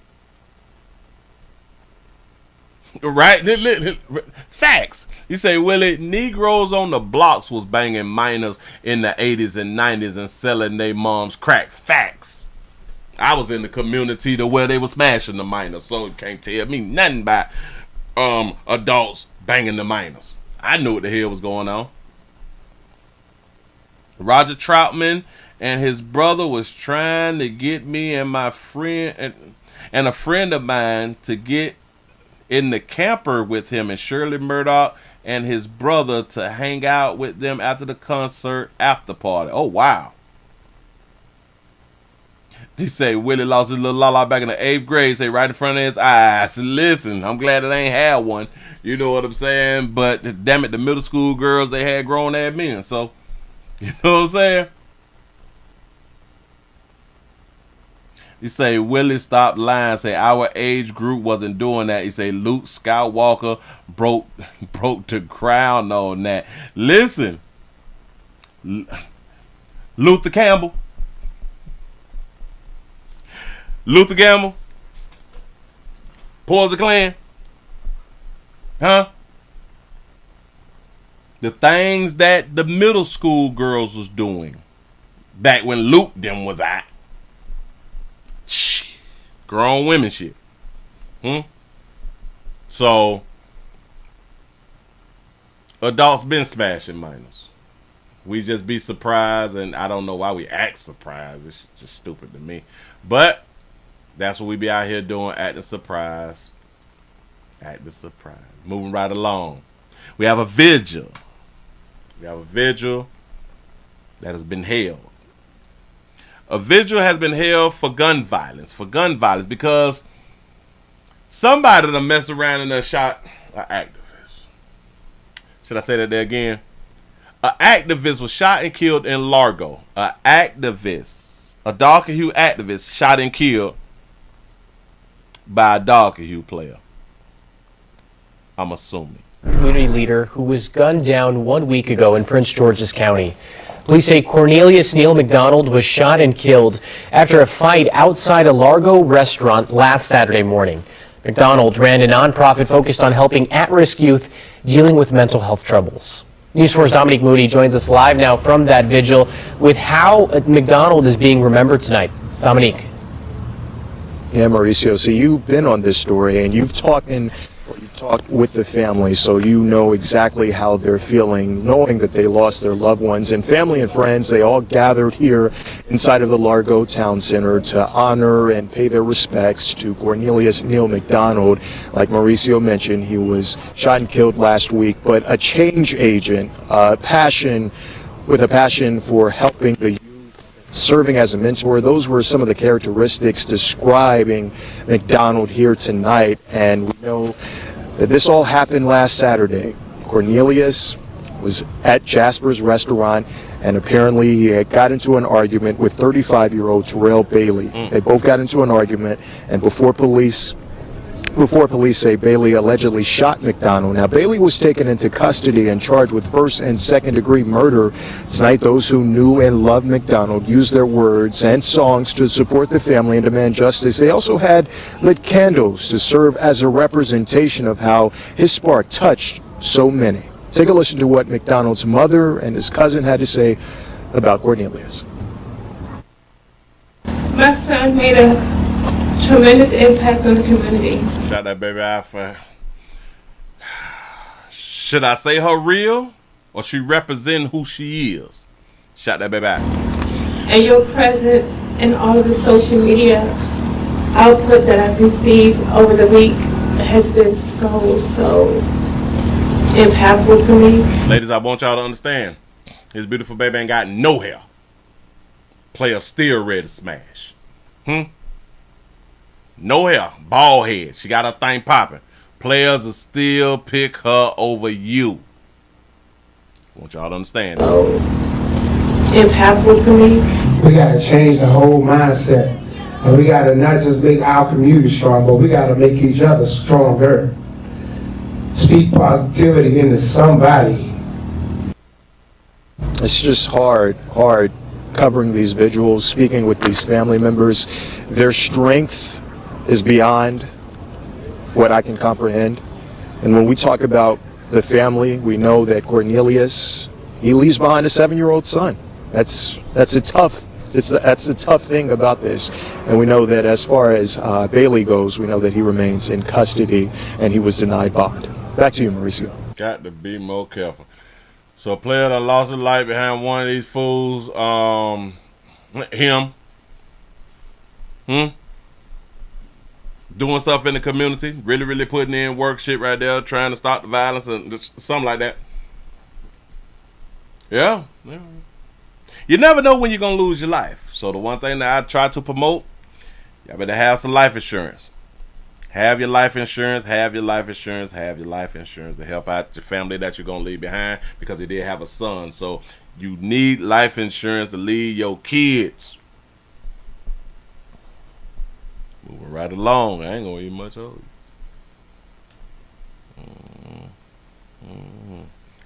Right? Facts. You say, Willie, Negroes on the blocks was banging minors in the 80s and 90s and selling their moms crack. Facts. I was in the community to where they were smashing the minors, so you can't tell me nothing about adults banging the minors. I knew what the hell was going on. Roger Troutman and his brother was trying to get me and my friend and a friend of mine to get in the camper with him and Shirley Murdoch and his brother to hang out with them after the concert after party. Oh, wow. He say Willie lost his little lala back in the 8th grade, say right in front of his eyes. Listen, I'm glad it ain't had one. You know what I'm saying? But damn it, the middle school girls, they had grown ass men. So, you know what I'm saying? He say Willie stopped lying, say our age group wasn't doing that. He say Luke Skywalker broke the crown on that. Listen, Luther Campbell, Poison Clan, huh? The things that the middle school girls was doing back when Luke them was out. Grown women shit. So adults been smashing minors. We just be surprised, and I don't know why we act surprised. It's just stupid to me. But that's what we be out here doing, acting surprised. Moving right along. We have a vigil. That has been held. A vigil has been held for gun violence. Because somebody done messed around and done shot an activist. Should I say that there again? An activist was shot and killed in Largo. A darker hue activist shot and killed by a darker hue player. I'm assuming. Community leader who was gunned down 1 week ago in Prince George's County. Police say Cornelius Neal McDonald was shot and killed after a fight outside a Largo restaurant last Saturday morning. McDonald ran a nonprofit focused on helping at-risk youth dealing with mental health troubles. News 4's Dominique Moody joins us live now from that vigil with how McDonald is being remembered tonight. Dominique. Yeah, Mauricio, so you've been on this story and you've talked with the family, so you know exactly how they're feeling, knowing that they lost their loved ones. And family and friends, they all gathered here inside of the Largo Town Center to honor and pay their respects to Cornelius Neal McDonald. Like Mauricio mentioned, he was shot and killed last week, but a change agent, with a passion for helping the youth, serving as a mentor. Those were some of the characteristics describing McDonald here tonight. And we know that this all happened last Saturday. Cornelius was at Jasper's restaurant, and apparently he had got into an argument with 35-year-old Terrell Bailey. They both got into an argument, and before police say Bailey allegedly shot McDonald. Now, Bailey was taken into custody and charged with first and second degree murder. Tonight, those who knew and loved McDonald used their words and songs to support the family and demand justice. They also had lit candles to serve as a representation of how his spark touched so many. Take a listen to what McDonald's mother and his cousin had to say about Cornelius. My son made a tremendous impact on the community. Shout that baby out for. Should I say her real, or she represent who she is? Shout that baby out. And your presence and all of the social media output that I've received over the week has been so impactful to me. Ladies, I want y'all to understand, his beautiful baby ain't got no hair. Player still ready to smash. No hair, bald head. She got her thing popping. Players will still pick her over you. I want y'all to understand. Impactful to me. We got to change the whole mindset. And we got to not just make our community strong, but we got to make each other stronger. Speak positivity into somebody. It's just hard covering these vigils, speaking with these family members. Their strength is beyond what I can comprehend. And when we talk about the family, we know that Cornelius, he leaves behind a 7-year-old son. That's a tough thing about this. And we know that as far as Bailey goes, we know that he remains in custody and he was denied bond. Back to you, Mauricio. Got to be more careful. So a player that lost his life behind one of these fools, doing stuff in the community, really putting in work shit right there, trying to stop the violence and something like that. Yeah. You never know when you're going to lose your life. So the one thing that I try to promote, y'all better have some life insurance. Have your life insurance, have your life insurance, have your life insurance to help out your family that you're going to leave behind, because he did have a son. So you need life insurance to leave your kids. Moving right along. I ain't gonna eat much of it.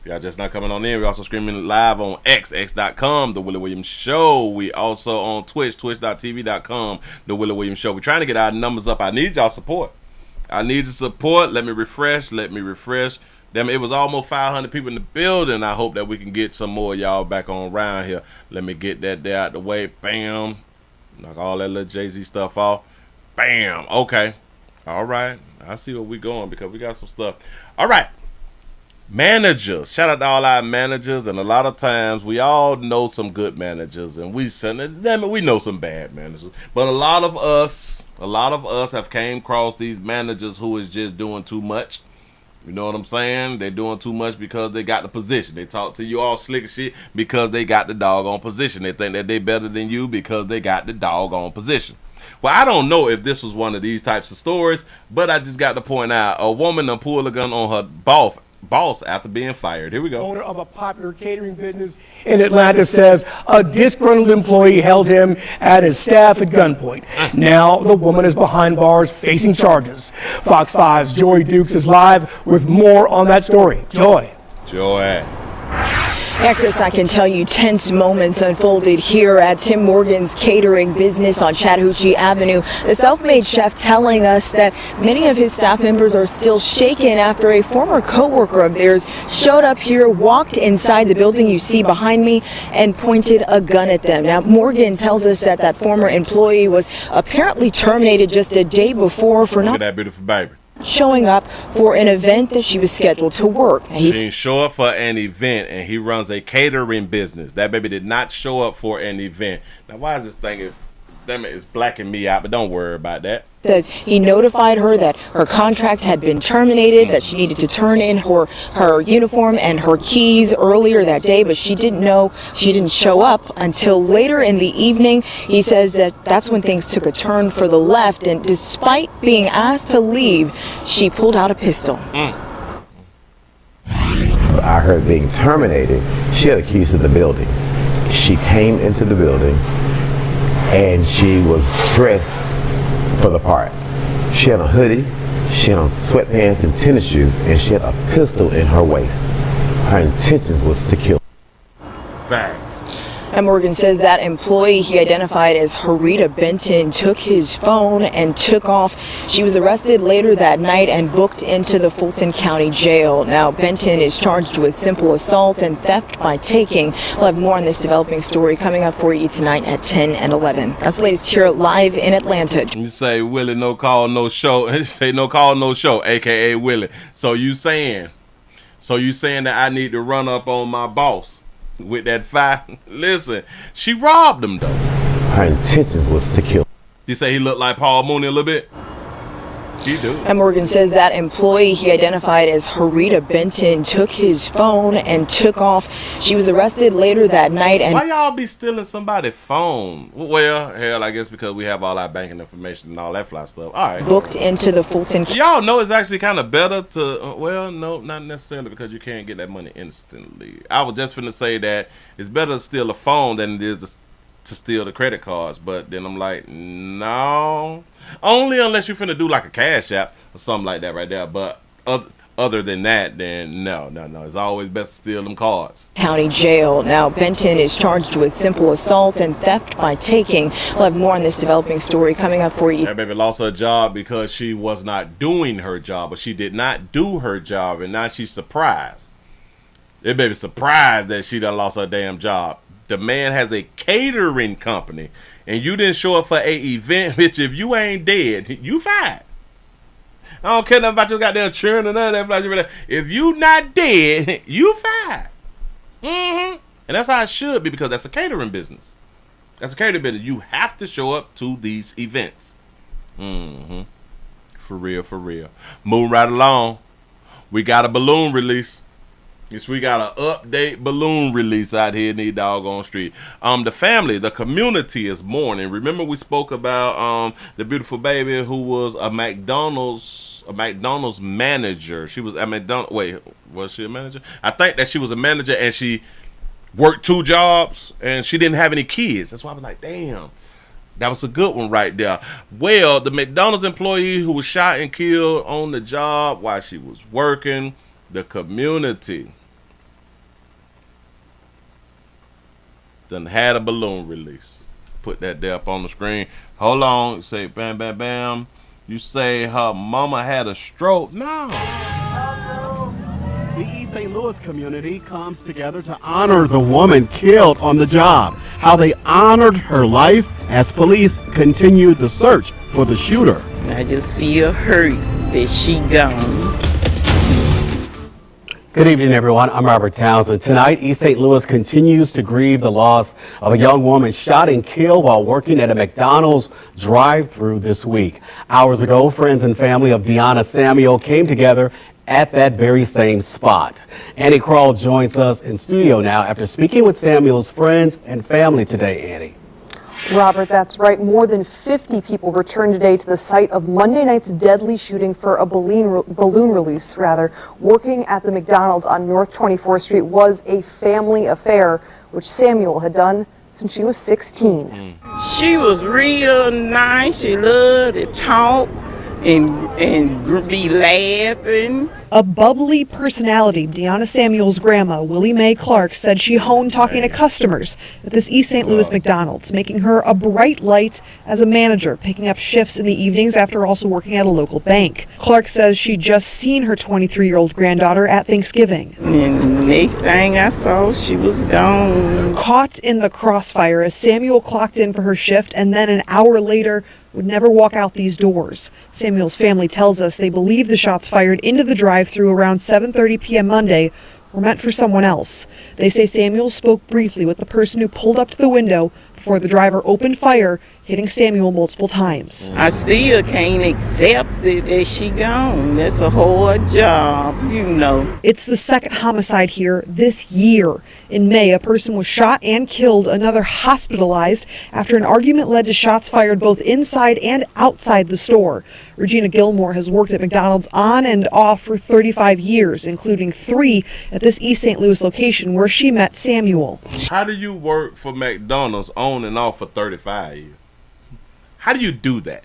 If y'all just not coming on in, we're also streaming live on x.com, The Willie Williams Show. We also on Twitch, twitch.tv.com, The Willie Williams Show. We're trying to get our numbers up. I need y'all support. I need your support. Let me refresh. Damn, it was almost 500 people in the building. I hope that we can get some more of y'all back on around here. Let me get that there out the way. Bam. Knock all that little Jay-Z stuff off. Bam. Okay. All right. I see where we going because we got some stuff. All right. Managers. Shout out to all our managers. And a lot of times we all know some good managers, and we know some bad managers. But a lot of us have came across these managers who is just doing too much. You know what I'm saying? They're doing too much because they got the position. They talk to you all slick as shit because they got the doggone position. They think that they better than you because they got the doggone position. Well, I don't know if this was one of these types of stories, but I just got to point out a woman done pulled a gun on her boss after being fired. Here we go. Owner of a popular catering business in Atlanta says a disgruntled employee held him and his staff at gunpoint. Now the woman is behind bars facing charges. Fox 5's Joy Dukes is live with more on that story. Joy. Yeah, Chris, I can tell you tense moments unfolded here at Tim Morgan's catering business on Chattahoochee Avenue. The self-made chef telling us that many of his staff members are still shaken after a former co-worker of theirs showed up here, walked inside the building you see behind me, and pointed a gun at them. Now, Morgan tells us that that former employee was apparently terminated just a day before for Look not at that beautiful baby. showing up for an event that she was scheduled to work. She didn't show up for an event, and he runs a catering business. That baby did not show up for an event. Now, why is this thing? Damn it, it's blacking me out, but don't worry about that. Says he notified her that her contract had been terminated, that she needed to turn in her uniform and her keys earlier that day, but she didn't know, she didn't show up until later in the evening. He says that that's when things took a turn for the left, and despite being asked to leave, she pulled out a pistol. I heard being terminated. She had the keys to the building. She came into the building and she was dressed for the part. She had a hoodie, she had on sweatpants and tennis shoes, and she had a pistol in her waist. Her intention was to kill. Fact. And Morgan says that employee he identified as Harita Benton took his phone and took off. She was arrested later that night and booked into the Fulton County Jail. Now, Benton is charged with simple assault and theft by taking. We'll have more on this developing story coming up for you tonight at 10 and 11. That's the latest here live in Atlanta. You say, Willie, no call, no show. You say, no call, no show, a.k.a. Willie. So you saying that I need to run up on my boss with that fire? Listen, she robbed him, though. Her intention was to kill. You say he looked like Paul Mooney a little bit? He do. And Morgan says that employee he identified as Harita Benton took his phone and took off. She was arrested later that night. And why y'all be stealing somebody's phone? Well, hell, I guess because we have all our banking information and all that fly stuff. All right. Booked into the Fulton. Y'all know it's actually kind of better to, well, no, not necessarily, because you can't get that money instantly. I was just finna say that it's better to steal a phone than it is to steal the credit cards, but then I'm like, no, only unless you're finna do like a Cash App or something like that right there. But other than that, then no, it's always best to steal them cards. County Jail. Now, Benton is charged with simple assault and theft by taking. We'll have more on this developing story coming up for you. That baby lost her job because she was not doing her job, but she did not do her job, and now she's surprised. That baby surprised that she done lost her damn job. The man has a catering company, and you didn't show up for a event, bitch. If you ain't dead, you fired. I don't care nothing about your goddamn churn or none of that. If you not dead, you fired. And that's how it should be, because that's a catering business. That's a catering business. You have to show up to these events. For real, for real. Moving right along. We got a balloon release. Yes, we got an update balloon release out here in the doggone street. The family, the community is mourning. Remember we spoke about the beautiful baby who was a McDonald's manager. She was at McDonald's. Wait, was she a manager? I think that she was a manager, and she worked 2 jobs, and she didn't have any kids. That's why I was like, damn, that was a good one right there. Well, the McDonald's employee who was shot and killed on the job while she was working, the community done had a balloon release. Put that there up on the screen. Hold on. Say bam, bam, bam. You say her mama had a stroke. No. The East St. Louis community comes together to honor the woman killed on the job. How they honored her life as police continued the search for the shooter. I just feel hurt that she gone. Good evening, everyone. I'm Robert Townsend. Tonight, East St. Louis continues to grieve the loss of a young woman shot and killed while working at a McDonald's drive-thru this week. Hours ago, friends and family of Deanna Samuel came together at that very same spot. Annie Kroll joins us in studio now after speaking with Samuel's friends and family today. Annie. Robert, that's right. More than 50 people returned today to the site of Monday night's deadly shooting for a balloon release. Working at the McDonald's on North 24th Street was a family affair, which Samuel had done since she was 16. She was real nice. She loved to talk. and be laughing. A bubbly personality, Deanna Samuel's grandma, Willie Mae Clark, said she honed talking to customers at this East St. Louis McDonald's, making her a bright light as a manager, picking up shifts in the evenings after also working at a local bank. Clark says she'd just seen her 23-year-old granddaughter at Thanksgiving. And next thing I saw, she was gone. Caught in the crossfire as Samuel clocked in for her shift and then an hour later would never walk out these doors. Samuel's family tells us they believe the shots fired into the drive-thru around 7:30 p.m. Monday were meant for someone else. They say Samuel spoke briefly with the person who pulled up to the window before the driver opened fire, hitting Samuel multiple times. I still can't accept it that she gone. That's a hard job, you know. It's the second homicide here this year. In May, a person was shot and killed, another hospitalized after an argument led to shots fired both inside and outside the store. Regina Gilmore has worked at McDonald's on and off for 35 years, including 3 at this East St. Louis location where she met Samuel. How do you work for McDonald's on and off for 35 years? How do you do that?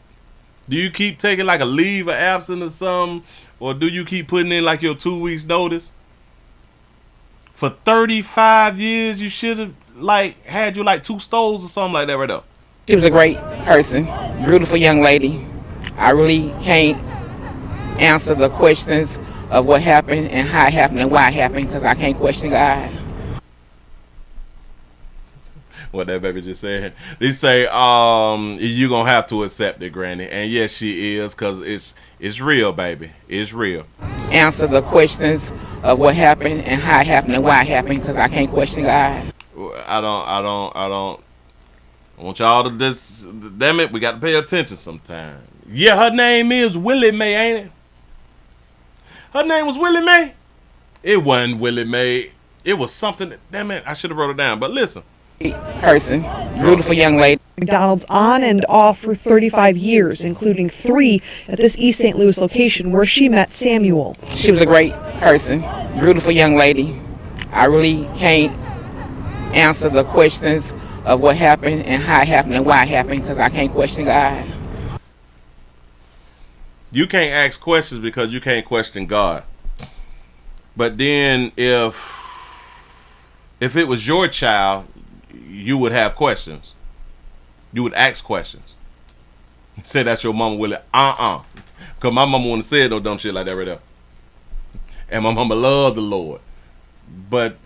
Do you keep taking like a leave of absence or something? Or do you keep putting in like your 2 weeks notice? For 35 years, you should have like had you like 2 stores or something like that right there. She was a great person, beautiful young lady. I really can't answer the questions of what happened and how it happened and why it happened because I can't question God. What that baby just said. They say, you gonna have to accept it, Granny. And yes, she is, cause it's real, baby. It's real. Answer the questions of what happened and how it happened and why it happened, cause I can't question God. I want y'all to just, damn it, we got to pay attention sometime. Yeah, her name is Willie Mae, ain't it? Her name was Willie Mae. It wasn't Willie Mae. It was something. Damn it, I should have wrote it down. But listen. Person, beautiful young lady. McDonald's on and off for 35 years, including 3 at this East St. Louis location where she met Samuel. She was a great person, beautiful young lady. I really can't answer the questions of what happened and how it happened and why it happened because I can't question God. You can't ask questions because you can't question God. But then if it was your child, you would have questions. You would ask questions. Say that's your mama, Willie. Because my mama wouldn't say no dumb shit like that right there. And my mama loved the Lord. But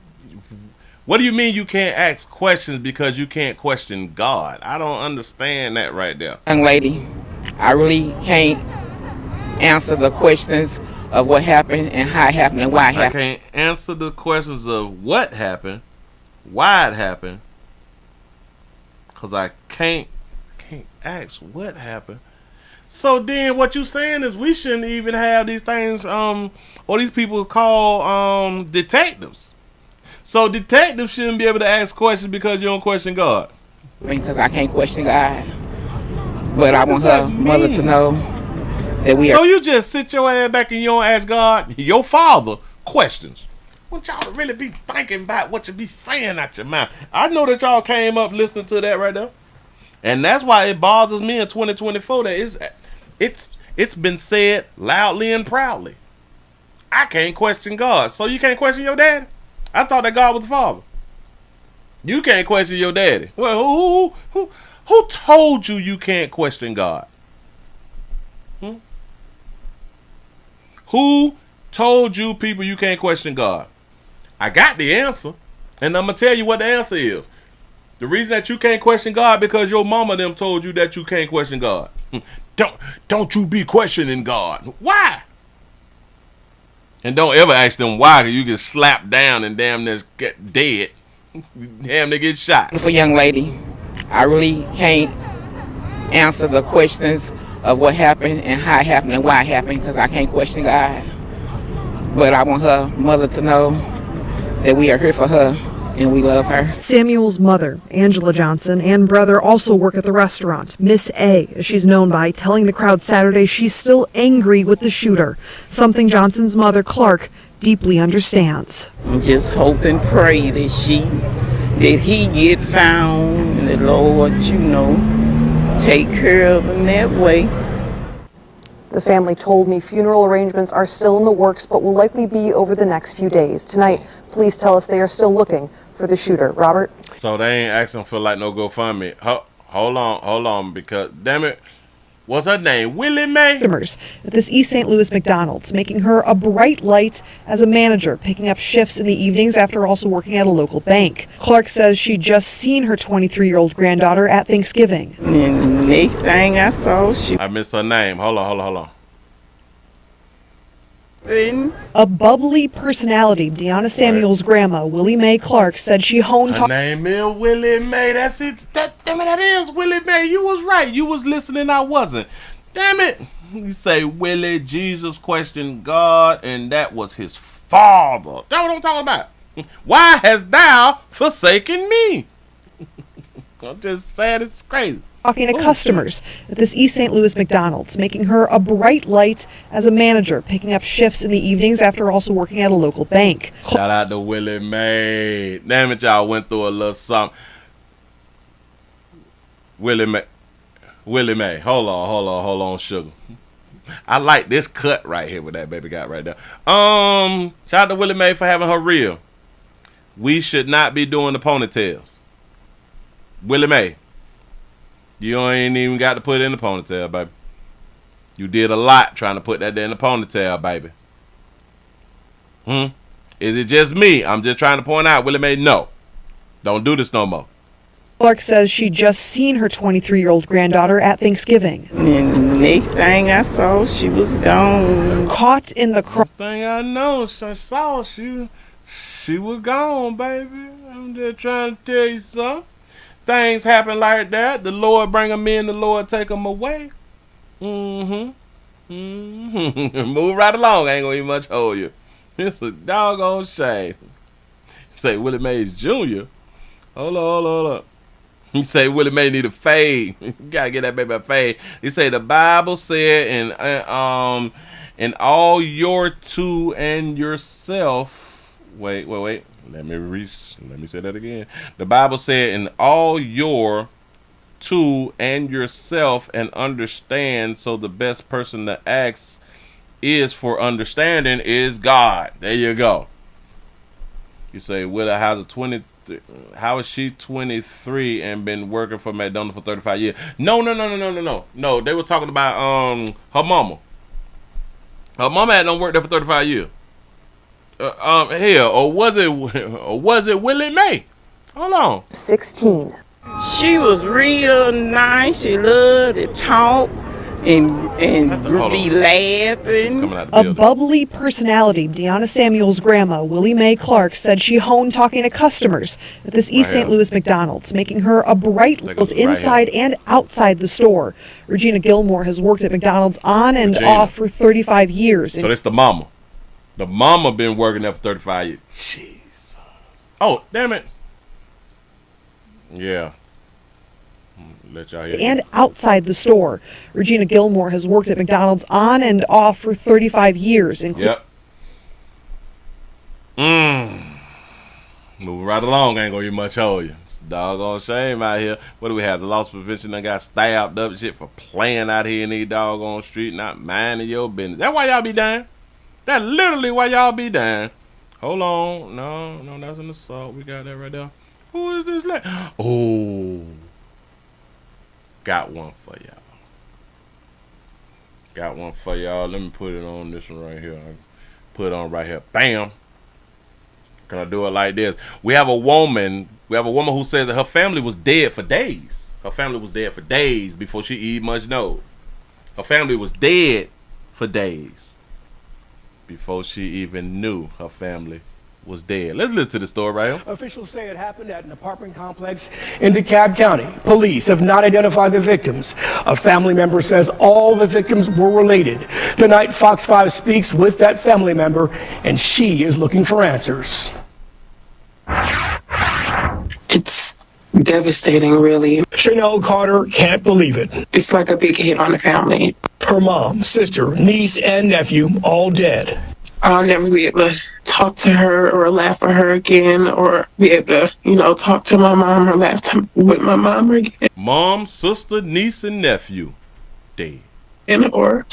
what do you mean you can't ask questions because you can't question God? I don't understand that right there. Young lady, I really can't answer the questions of what happened and how it happened and why it happened. I can't answer the questions of what happened, why it happened, because I can't ask what happened. So then what you saying is we shouldn't even have these things, or these people call detectives. So detectives shouldn't be able to ask questions because you don't question God. Because I can't question God. But I want her mother to know that we are. So you just sit your ass back and you don't ask God, your father, questions. I want y'all to really be thinking about what you be saying out your mouth. I know that y'all came up listening to that right there. And that's why it bothers me in 2024 that it's been said loudly and proudly. I can't question God. So you can't question your daddy? I thought that God was the father. You can't question your daddy. Well, who told you can't question God? Who told you people you can't question God? I got the answer, and I'm gonna tell you what the answer is. The reason that you can't question God because your mama them told you that you can't question God. Don't you be questioning God. Why? And don't ever ask them why, because you get slapped down and damn near get dead. Damn, they get shot. Beautiful young lady, I really can't answer the questions of what happened and how it happened and why it happened because I can't question God. But I want her mother to know that we are here for her and we love her. Samuel's mother, Angela Johnson, and brother also work at the restaurant. Miss A, as she's known by, telling the crowd Saturday she's still angry with the shooter, something Johnson's mother, Clark, deeply understands. Just hope and pray that he get found and the Lord, take care of him that way. The family told me funeral arrangements are still in the works, but will likely be over the next few days. Tonight, police tell us they are still looking for the shooter. Robert? So they ain't asking for like no GoFundMe. Hold on, because damn it, what's her name? Willie Mae? At this East St. Louis McDonald's, making her a bright light as a manager, picking up shifts in the evenings after also working at a local bank. Clark says she just seen her 23-year-old granddaughter at Thanksgiving. And next thing I saw, I missed her name. Hold on. A bubbly personality, Deanna Samuel's grandma, Willie Mae Clark, said she honed... Her name is Willie Mae. That's it. Damn it, that is Willie Mae. You was right. You was listening. I wasn't. Damn it. You say Willie, Jesus questioned God, and that was his father. That's what I'm talking about. Why hast thou forsaken me? I'm just saying it's crazy. Talking to customers at this East St. Louis McDonald's, making her a bright light as a manager, picking up shifts in the evenings after also working at a local bank. Shout out to Willie Mae. Damn it, y'all went through a little something. Willie Mae. Hold on, sugar. I like this cut right here with that baby got right there. Shout out to Willie Mae for having her real. We should not be doing the ponytails. Willie Mae. You ain't even got to put it in the ponytail, baby. You did a lot trying to put that there in the ponytail, baby. Is it just me? I'm just trying to point out, Willie Mae, no. Don't do this no more. Clark says she just seen her 23-year-old granddaughter at Thanksgiving. And next thing I saw, she was gone. Caught in the Next thing I know, I saw she was gone, baby. I'm just trying to tell you something. Things happen like that. The Lord bring them in, the Lord take them away. Move right along. I ain't gonna even much hold you. It's a doggone shame. Say Willie Mae's Jr. Hold on. He say Willie Mae need a fade. You gotta get that baby a fade. He say the Bible said in all your to and yourself. Wait. Let me say that again. The Bible said, in all your to and yourself and understand, so the best person to ask is for understanding is God. There you go. You say, how is she 23 and been working for McDonald's for 35 years? No. They were talking about her mama. Her mama had done worked there for 35 years. Or was it Willie Mae? Hold on. 16. She was real nice. She loved to talk and be laughing. A bubbly personality, Deanna Samuel's grandma, Willie Mae Clark, said she honed talking to customers at this East St. Louis McDonald's, making her a bright light both inside and outside the store. Regina Gilmore has worked at McDonald's on and off for 35 years. So that's the mama. The mama been working there for 35 years. Jesus. Oh, damn it. Yeah. Let y'all hear and outside the store. Regina Gilmore has worked at McDonald's on and off for 35 years. Yep. Moving right along, ain't gonna be much hold you. It's a doggone shame out here. What do we have? The loss prevention done got stabbed up shit for playing out here in these doggone street, not minding your business. That's why y'all be down. That's literally why y'all be down. Hold on. No, that's an assault. We got that right there. Who is this? Oh. Got one for y'all. Let me put it on this one right here. Put it on right here. Bam. Can I do it like this? We have a woman who says that her family was dead for days. Her family was dead for days before she even much know. Her family was dead for days before she even knew her family was dead. Let's listen to the story right here. Officials say it happened at an apartment complex in DeKalb County. Police have not identified the victims. A family member says all the victims were related. Tonight, Fox 5 speaks with that family member, and she is looking for answers. It's devastating, really. Chanel Carter can't believe it. It's like a big hit on the family. Her mom, sister, niece, and nephew all dead. I'll never be able to talk to her or laugh at her again, or be able to, talk to my mom or laugh with my mom again. Mom, sister, niece, and nephew dead. Or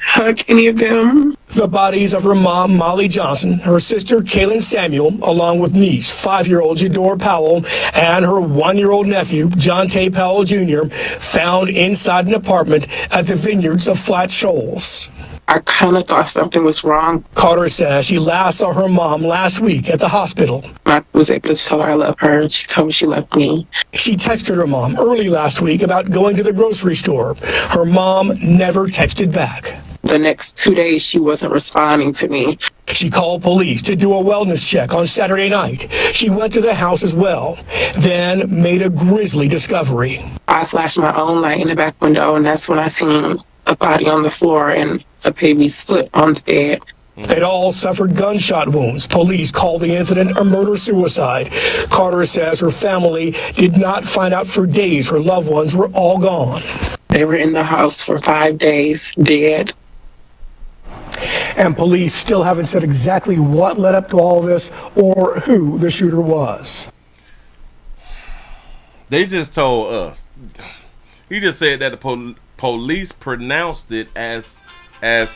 hug any of them. The bodies of her mom, Molly Johnson, her sister, Kaylin Samuel, along with niece, 5-year-old Jador Powell, and her 1-year-old nephew, John Tay Powell Jr., found inside an apartment at the Vineyards of Flat Shoals. I kind of thought something was wrong. Carter says she last saw her mom last week at the hospital. I was able to tell her I love her. She told me she loved me. She texted her mom early last week about going to the grocery store. Her mom never texted back. The next 2 days, she wasn't responding to me. She called police to do a wellness check on Saturday night. She went to the house as well, then made a grisly discovery. I flashed my own light in the back window, and that's when I seen a body on the floor and a baby's foot on the bed. They all suffered gunshot wounds. Police called the incident a murder-suicide. Carter says her family did not find out for days her loved ones were all gone. They were in the house for 5 days, dead. And police still haven't said exactly what led up to all this or who the shooter was. They just told us. He just said that the police pronounced it as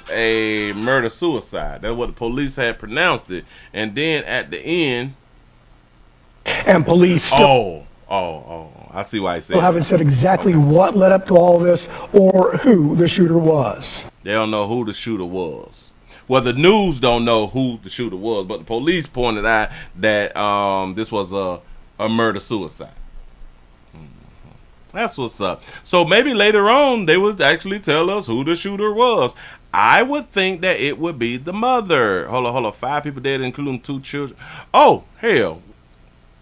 a murder-suicide. That's what the police had pronounced it. And then at the end... And police still... I see why he said still haven't said exactly what led up to all this or who the shooter was. They don't know who the shooter was. Well, the news don't know who the shooter was, but the police pointed out that this was a murder-suicide. That's what's up. So maybe later on they would actually tell us who the shooter was. I would think that it would be the mother. Hold on. 5 people dead, including 2 children. Oh, hell.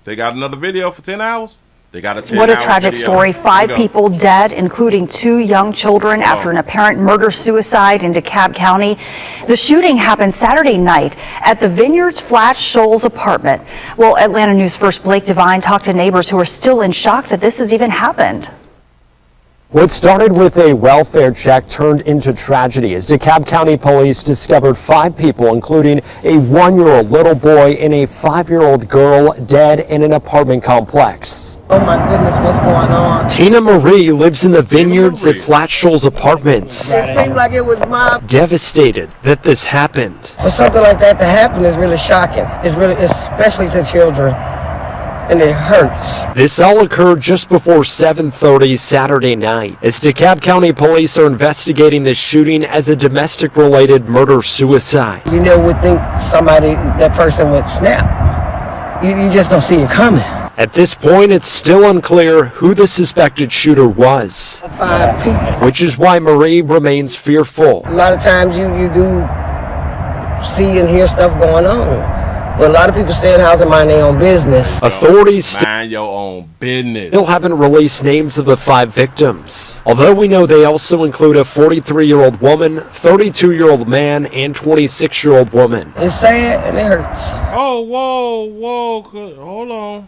They got another video for 10 hours? They got a 10-hour What a tragic video. story. 5 people dead, including 2 young children after an apparent murder-suicide in DeKalb County. The shooting happened Saturday night at the Vineyards Flat Shoals apartment. Well, Atlanta News First Blake Devine talked to neighbors who are still in shock that this has even happened. What started with a welfare check turned into tragedy as DeKalb County police discovered 5 people, including a 1-year-old little boy and a 5-year-old girl, dead in an apartment complex. Oh my goodness, what's going on? Tina Marie lives in the Vineyards at Flat Shoals Apartments. It seemed like it was my... Devastated that this happened. For something like that to happen is really shocking. It's really, especially to children. And it hurts. This all occurred just before 7:30 Saturday night, as DeKalb County police are investigating this shooting as a domestic-related murder-suicide. You never would think that person would snap. You just don't see it coming. At this point, it's still unclear who the suspected shooter was, 5 people. which is why Marie remains fearful. A lot of times you do see and hear stuff going on. But a lot of people stay in the house and mind their own business. Authorities Mind your own business. still haven't released names of the 5 victims, although we know they also include a 43-year-old woman, 32-year-old man, and 26-year-old woman. It's sad and it hurts. Oh, whoa. Hold on.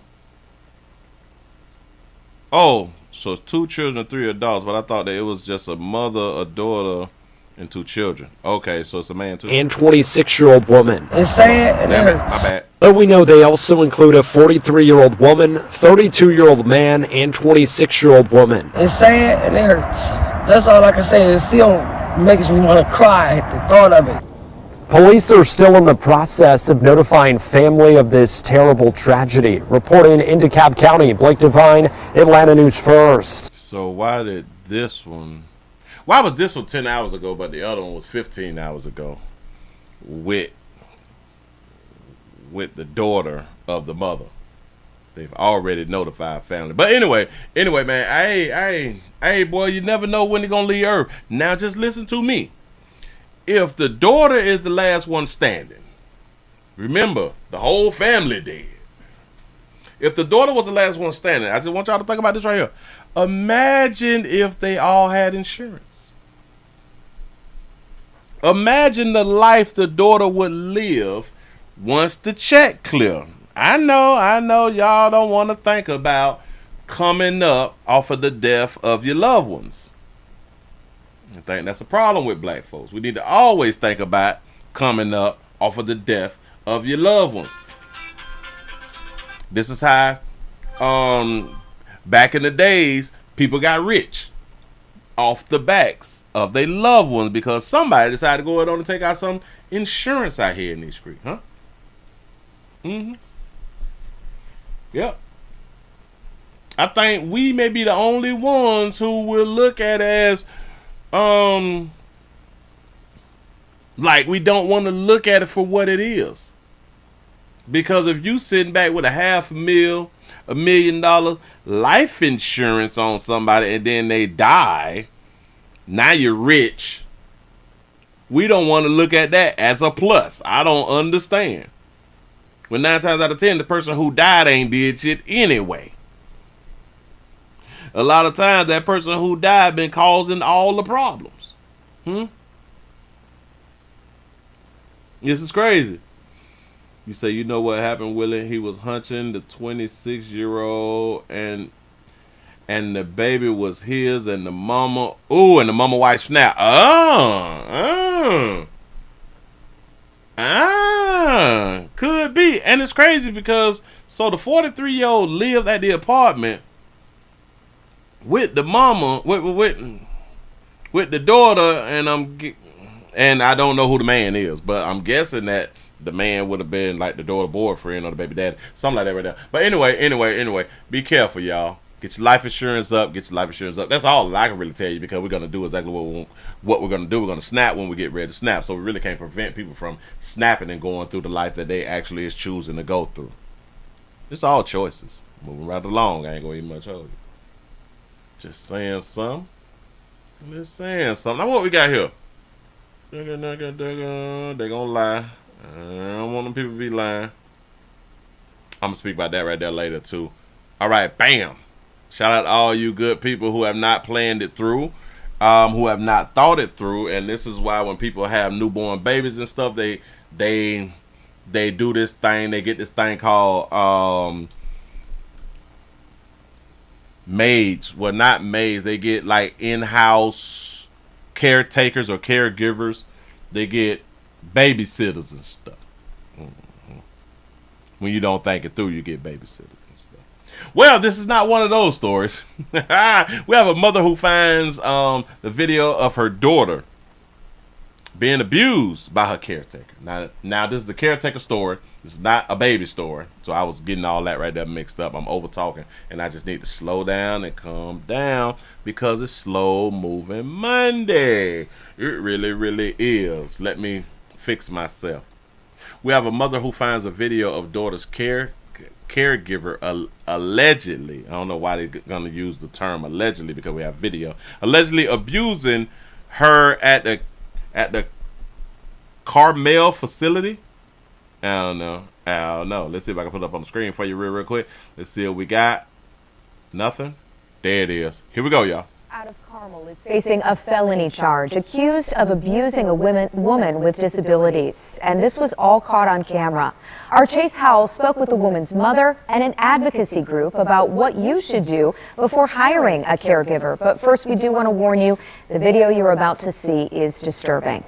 Oh, so it's 2 children and 3 adults, but I thought that it was just a mother, a daughter, and 2 children. Okay, so it's a man too. And 26-year-old woman. It's sad and it hurts. My bad. Though we know they also include a 43-year-old woman, 32-year-old man, and 26-year-old woman. It's sad and it hurts. That's all I can say. It still makes me want to cry at the thought of it. Police are still in the process of notifying family of this terrible tragedy. Reporting in DeKalb County, Blake Devine, Atlanta News First. So why was this one 10 hours ago, but the other one was 15 hours ago with the daughter of the mother? They've already notified family. But anyway, man, hey, boy, you never know when they're going to leave Earth. Now just listen to me. If the daughter is the last one standing, remember, the whole family dead. If the daughter was the last one standing, I just want y'all to think about this right here. Imagine if they all had insurance. Imagine the life the daughter would live once the check clear. I know y'all don't want to think about coming up off of the death of your loved ones. I think that's a problem with black folks. We need to always think about coming up off of the death of your loved ones. This is how back in the days people got rich. off the backs of their loved ones because somebody decided to go ahead on and take out some insurance out here in these streets, huh? Yep. I think we may be the only ones who will look at it as like we don't want to look at it for what it is. Because if you sitting back with $500,000, $1 million life insurance on somebody and then they die, now you're rich. We don't want to look at that as a plus. I don't understand. When 9 times out of 10, the person who died ain't did shit anyway. A lot of times that person who died been causing all the problems. This is crazy. You say, you know what happened, Willie? He was hunching the 26-year-old and the baby was his and the mama. Ooh, and the mama wife snapped. Could be. And it's crazy because so the 43-year-old lived at the apartment with the mama, with the daughter, and I don't know who the man is, but I'm guessing that the man would have been like the daughter boyfriend or the baby daddy, something like that right there. But anyway, be careful, y'all. Get your life insurance up. That's all I can really tell you because we're going to do exactly what we're going to do. We're going to snap when we get ready to snap. So we really can't prevent people from snapping and going through the life that they actually is choosing to go through. It's all choices. Moving right along. I ain't going to eat much of you. Just saying something. Now what we got here? They gonna lie. I don't want them people to be lying. I'm gonna speak about that right there later too. All right, bam. Shout out to all you good people who have not planned it through, who have not thought it through, and this is why when people have newborn babies and stuff, they do this thing. They get this thing called maids. Well, not maids. They get like in-house caretakers or caregivers. They get babysitters and stuff. When you don't think it through, you get babysitters and stuff. Well, this is not one of those stories. We have a mother who finds the video of her daughter being abused by her caretaker. Now this is a caretaker story. This is not a baby story. So I was getting all that right there mixed up. I'm over talking, and I just need to slow down and calm down because it's slow moving Monday. It really, really is. Let me fix myself. We have a mother who finds a video of daughter's caregiver allegedly. I don't know why they're going to use the term allegedly because we have video. Allegedly abusing her at the Carmel facility. I don't know. Let's see if I can put it up on the screen for you real quick. Let's see what we got. Nothing. There it is. Here we go, y'all. Out of Carmel is facing a felony charge, accused of abusing a woman with disabilities. And this was all caught on camera. Our Chase Howell spoke with the woman's mother and an advocacy group about what you should do before hiring a caregiver. But first, we do want to warn you, the video you're about to see is disturbing.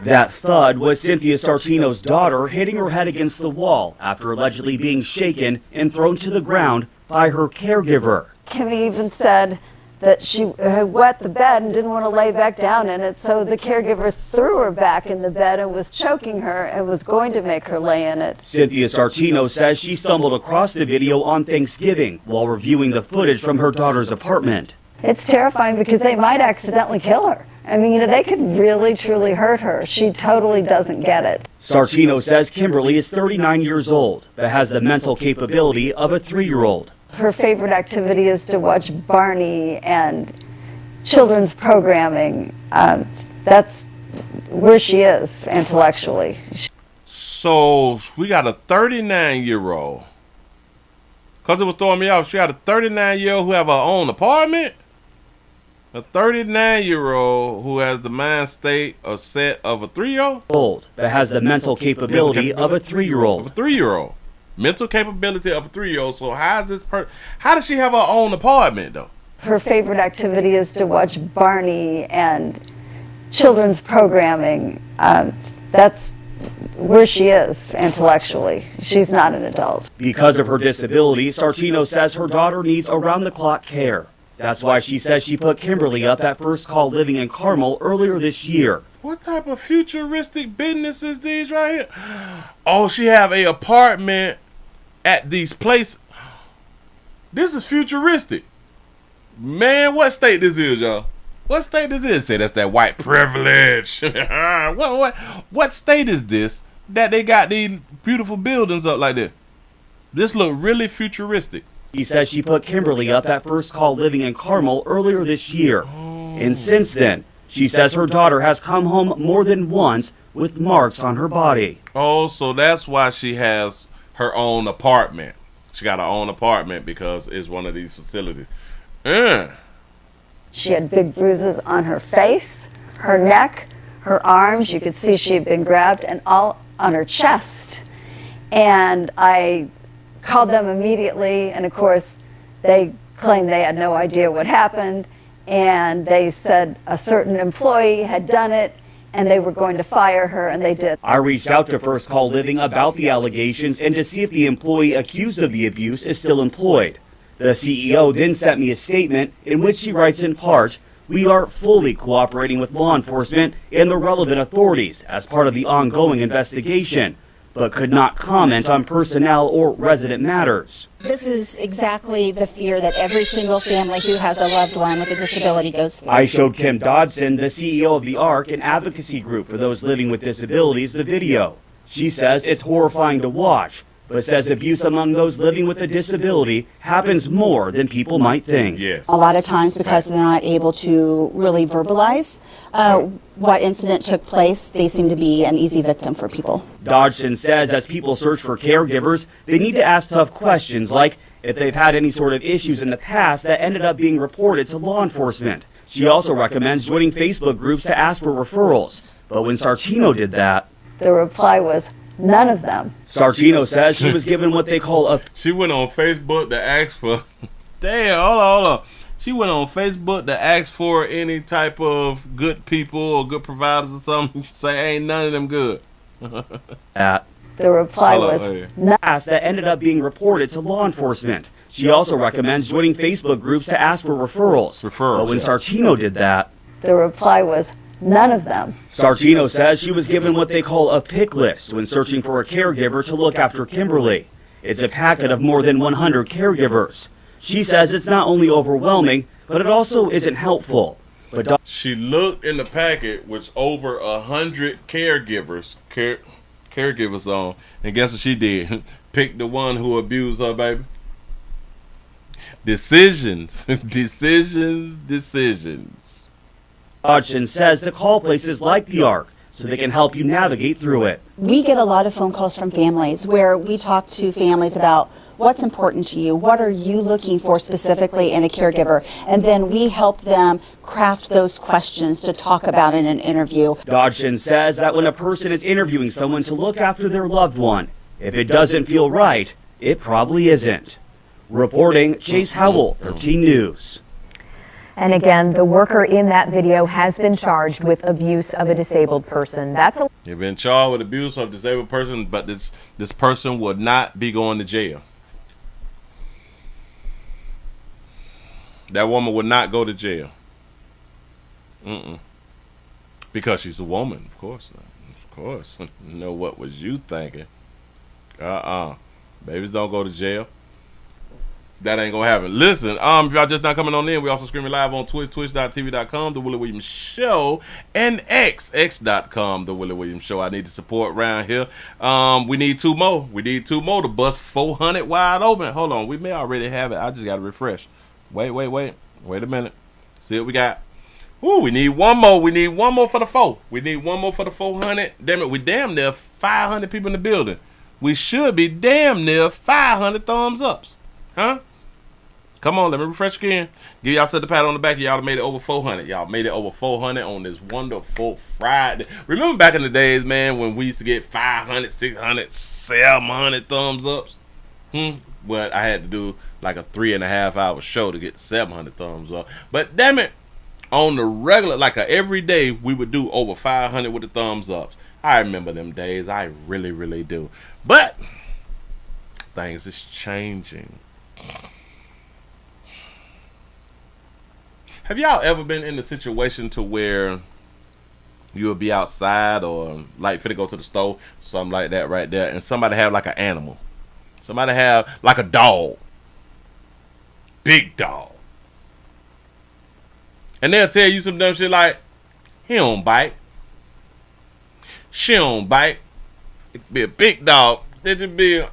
That thud was Cynthia Sartino's daughter hitting her head against the wall after allegedly being shaken and thrown to the ground by her caregiver. Kimmy even said that she had wet the bed and didn't want to lay back down in it, so the caregiver threw her back in the bed and was choking her and was going to make her lay in it. Cynthia Sartino says she stumbled across the video on Thanksgiving while reviewing the footage from her daughter's apartment. It's terrifying because they might accidentally kill her. I mean, they could really, truly hurt her. She totally doesn't get it. Sartino says Kimberly is 39 years old, but has the mental capability of a 3-year-old. Her favorite activity is to watch Barney and children's programming. That's where she is intellectually. So we got a 39-year-old. Because it was throwing me off, she got a 39-year-old who have her own apartment. A 39-year-old who has the mind state or set of a 3-year-old? That has the mental capability of a 3-year-old. Of a 3-year-old. Mental capability of a 3-year-old. So how does she have her own apartment though? Her favorite activity is to watch Barney and children's programming. That's where she is intellectually. She's not an adult. Because of her disability, Sartino says her daughter needs around-the-clock care. That's why she says she put Kimberly up at First Call Living in Carmel earlier this year. What type of futuristic business is these right here? Oh, she have a apartment at these places. This is futuristic. Man, what state this is, y'all? What state this is? Say that's that white privilege. What state is this that they got these beautiful buildings up like this? This look really futuristic. He says she put Kimberly up at First Call Living in Carmel earlier this year. And since then, she says her daughter has come home more than once with marks on her body. Oh, so that's why she has her own apartment. She got her own apartment because it's one of these facilities. She had big bruises on her face, her neck, her arms. You could see she had been grabbed, and all on her chest. And I called them immediately, and of course they claimed they had no idea what happened, and they said a certain employee had done it and they were going to fire her, and they did. I reached out to First Call Living about the allegations and to see if the employee accused of the abuse is still employed. The CEO then sent me a statement in which she writes in part, "We are fully cooperating with law enforcement and the relevant authorities as part of the ongoing investigation, but could not comment on personnel or resident matters." This is exactly the fear that every single family who has a loved one with a disability goes through. I showed Kim Dodson, the CEO of the ARC, an advocacy group for those living with disabilities, the video. She says it's horrifying to watch, but says abuse among those living with a disability happens more than people might think. Yes. A lot of times, because they're not able to really verbalize what incident took place, they seem to be an easy victim for people. Dodson says as people search for caregivers, they need to ask tough questions like if they've had any sort of issues in the past that ended up being reported to law enforcement. She also recommends joining Facebook groups to ask for referrals. But when Sartino did that, the reply was none of them. Sartino says she was given what they call a... She went on Facebook to ask for... Damn, hold on. She went on Facebook to ask for any type of good people or good providers or something. Say ain't none of them good. The reply was that ended up being reported to law enforcement. She also recommends joining Facebook groups to ask for referrals. But when Sartino did that, the reply was none of them. Sartino says she was given what they call a pick list when searching for a caregiver to look after Kimberly. It's a packet of more than 100 caregivers. She says it's not only overwhelming, but it also isn't helpful. But she looked in the packet, which over 100 caregivers on, and guess what she did? Picked the one who abused her, baby. Decisions. Dodson says to call places like the ARC so they can help you navigate through it. We get a lot of phone calls from families where we talk to families about what's important to you, what are you looking for specifically in a caregiver, and then we help them craft those questions to talk about in an interview. Dodson says that when a person is interviewing someone to look after their loved one, if it doesn't feel right, it probably isn't. Reporting, Chase Howell, 13 News. And again, the worker in that video has been charged with abuse of a disabled person. You've been charged with abuse of a disabled person, but this person would not be going to jail. That woman would not go to jail. Because she's a woman, of course. Of course. You know, what was you thinking? Babies don't go to jail. That ain't gonna happen. Listen, if y'all just not coming on in, we also streaming live on Twitch, twitch.tv.com, The Willie Williams Show, and x.com, The Willie Williams Show. I need the support around here. We need two more. We need two more to bust 400 wide open. Hold on, we may already have it. I just gotta refresh. Wait a minute. See what we got. Ooh, we need one more. We need one more for the 4. We need one more for the 400. Damn it, we damn near 500 people in the building. We should be damn near 500 thumbs ups. Huh? Come on, let me refresh again. Give y'all set the pat on the back. Y'all made it over 400. Y'all made it over 400 on this wonderful Friday. Remember back in the days, man, when we used to get 500, 600, 700 thumbs ups? But I had to do like a 3.5 hour show to get 700 thumbs up. But damn it, on the regular, like a every day, we would do over 500 with the thumbs ups. I remember them days. I really, really do. But things is changing. Have y'all ever been in a situation to where you'll be outside or like finna go to the store, something like that right there, and somebody have like an animal? Somebody have like a dog. Big dog. And they'll tell you some dumb shit like, he don't bite. She don't bite. It could be a big dog. It could be a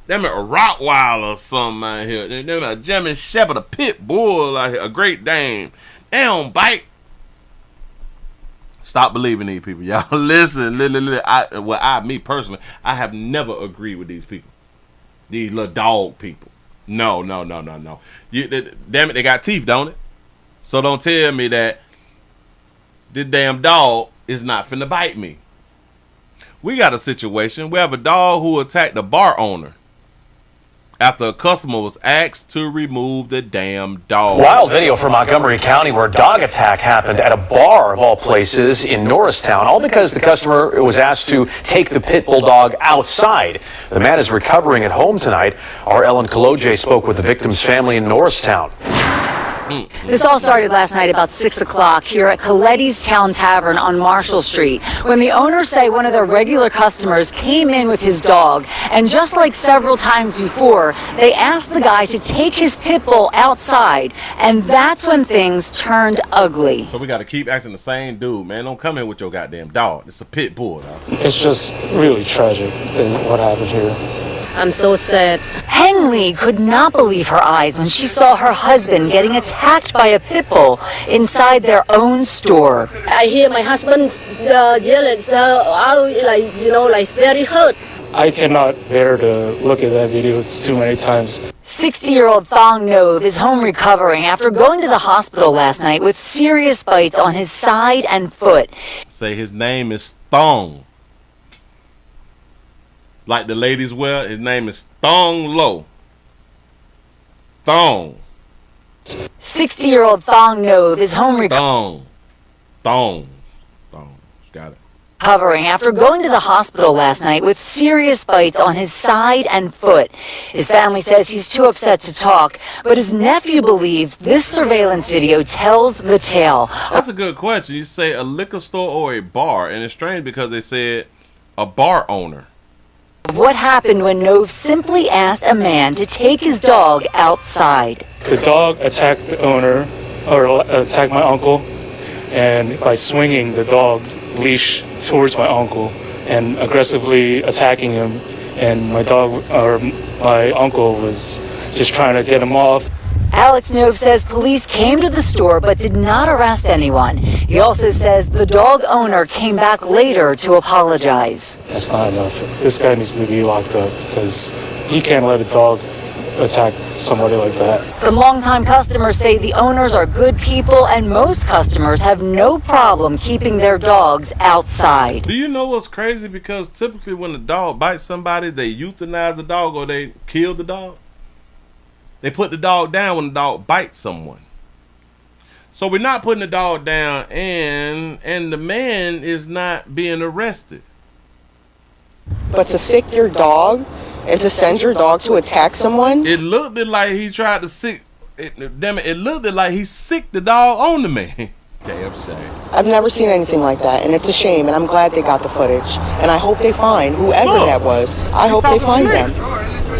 Rottweiler or something out here. Them a German Shepherd, a pit bull out here, a Great Dane. They don't bite. Stop believing these people, y'all. Listen. Me personally, I have never agreed with these people. These little dog people. No. Damn it, they got teeth, don't it? So don't tell me that this damn dog is not finna bite me. We got a situation. We have a dog who attacked a bar owner after a customer was asked to remove the damn dog. Wild video from Montgomery County where a dog attack happened at a bar of all places in Norristown, all because the customer was asked to take the pit bull dog outside. The man is recovering at home tonight. Our Ellen Kaloje spoke with the victim's family in Norristown. This all started last night about 6 o'clock here at Coletti's Town Tavern on Marshall Street, when the owners say one of their regular customers came in with his dog, and just like several times before, they asked the guy to take his pit bull outside, and that's when things turned ugly. So we got to keep asking the same dude, man. Don't come in with your goddamn dog. It's a pit bull, dog. It's just really tragic what happened here. I'm so sad. Heng Lee could not believe her eyes when she saw her husband getting attacked by a pit bull inside their own store. I hear my husband yelling, very hurt. I cannot bear to look at that video. It's too many times. 60-year-old Thong Nov is home recovering after going to the hospital last night with serious bites on his side and foot. Say his name is Thong. Like the ladies wear, his name is Thong Lo. Thong. 60-year-old Thong Nov is home Thong. Got it. recovering after going to the hospital last night with serious bites on his side and foot. His family says he's too upset to talk, but his nephew believes this surveillance video tells the tale. That's a good question. You say a liquor store or a bar, and it's strange because they said a bar owner. What happened when Nov simply asked a man to take his dog outside. The dog attacked the owner, or attacked my uncle, and by swinging the dog leash towards my uncle and aggressively attacking him, and my uncle was just trying to get him off. Alex Nov says police came to the store but did not arrest anyone. He also says the dog owner came back later to apologize. That's not enough. This guy needs to be locked up because he can't let a dog attack somebody like that. Some longtime customers say the owners are good people and most customers have no problem keeping their dogs outside. Do you know what's crazy? Because typically when a dog bites somebody, they euthanize the dog or they kill the dog. They put the dog down when the dog bites someone. So we're not putting the dog down, and the man is not being arrested. But to sick your dog and to send your dog to attack someone? It looked like he tried to sick. It looked like he sicked the dog on the man. Damn shame. I've never seen anything like that, and it's a shame, and I'm glad they got the footage. And I hope they find whoever that was. I hope they find them.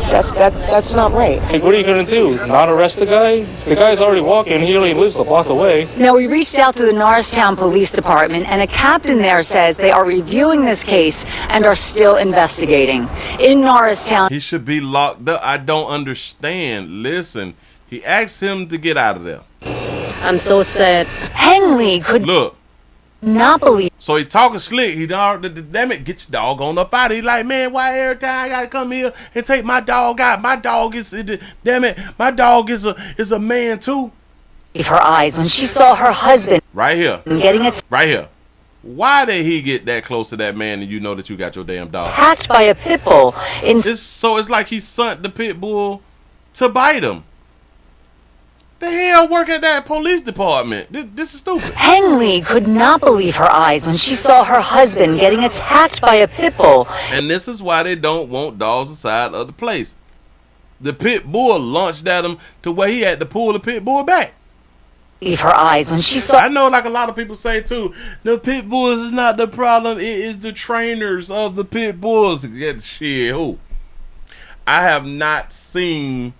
That's not right. Like, what are you going to do? Not arrest the guy? The guy's already walking. He only lives a block away. Now, we reached out to the Norristown Police Department, and a captain there says they are reviewing this case and are still investigating. In Norristown, he should be locked up. I don't understand. Listen, he asked him to get out of there. I'm so sad. Heng Lee could not believe. So he talking slick. He damn it, get your dog on up out of here. He like, man, why every time I gotta come here and take my dog out? My dog is, damn it, my dog is a man too. Her eyes when she saw her husband right here, getting it right here. Why did he get that close to that man and you know that you got your damn dog attacked by a pit bull? So it's like he sent the pit bull to bite him. The hell work at that police department? This is stupid. Henley could not believe her eyes when she saw her husband getting attacked by a pit bull. And this is why they don't want dogs inside of the place. The pit bull launched at him to where he had to pull the pit bull back. Her eyes when she saw. I know, like a lot of people say too, the pit bulls is not the problem. It is the trainers of the pit bulls. Get shit. Who? I have not seen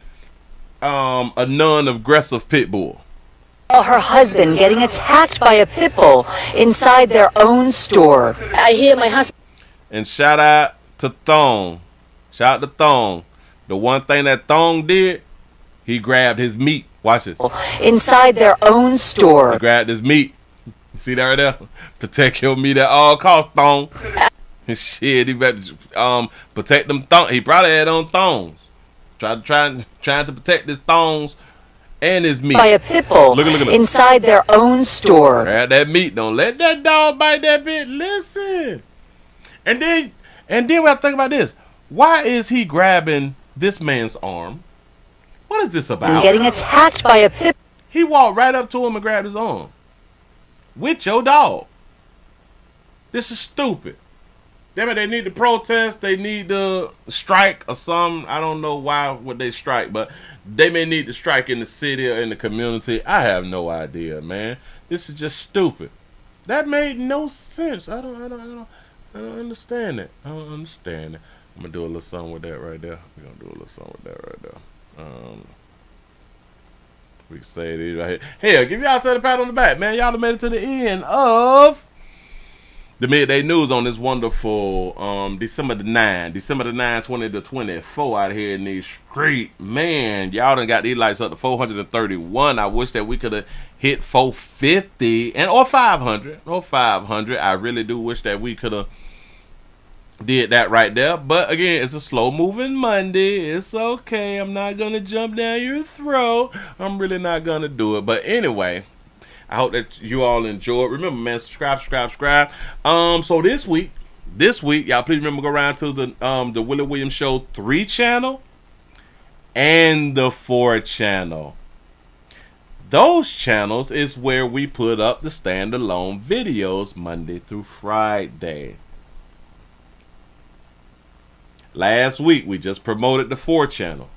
a non-aggressive pit bull. Her husband getting attacked by a pit bull inside their own store. I hear my husband. And shout out to Thong. Shout out to Thong. The one thing that Thong did, he grabbed his meat. Watch it. Inside their own store. He grabbed his meat. You see that right there? Protect your meat at all costs, Thong. Shit, he better protect them thongs. He probably had on thongs. Trying to protect his thongs and his meat. By a pit bull look. Inside their own store. Grab that meat. Don't let that dog bite that bit. Listen. And then we have to think about this. Why is he grabbing this man's arm? What is this about? Getting attacked by a pit. He walked right up to him and grabbed his arm. With your dog. This is stupid. Damn it, they need to protest. They need to strike or something. I don't know why would they strike, but they may need to strike in the city or in the community. I have no idea, man. This is just stupid. That made no sense. I don't understand it. I don't understand it. I'm gonna do a little something with that right there. We're gonna do a little something with that right there. We can say these right here. Hell, give y'all a pat on the back, man. Y'all have made it to the end of the Midday News on this wonderful December the 9th, 2024 out here in these streets. Man, y'all done got these lights up to 431. I wish that we could have hit 450 or 500. I really do wish that we could have did that right there. But again, it's a slow moving Monday. It's okay. I'm not gonna jump down your throat. I'm really not gonna do it. But anyway, I hope that you all enjoy it. Remember, man, subscribe. So this week, y'all please remember go around to the Willie Williams Show 3 channel and the 4 channel. Those channels is where we put up the standalone videos Monday through Friday. Last week, we just promoted the 4 channel.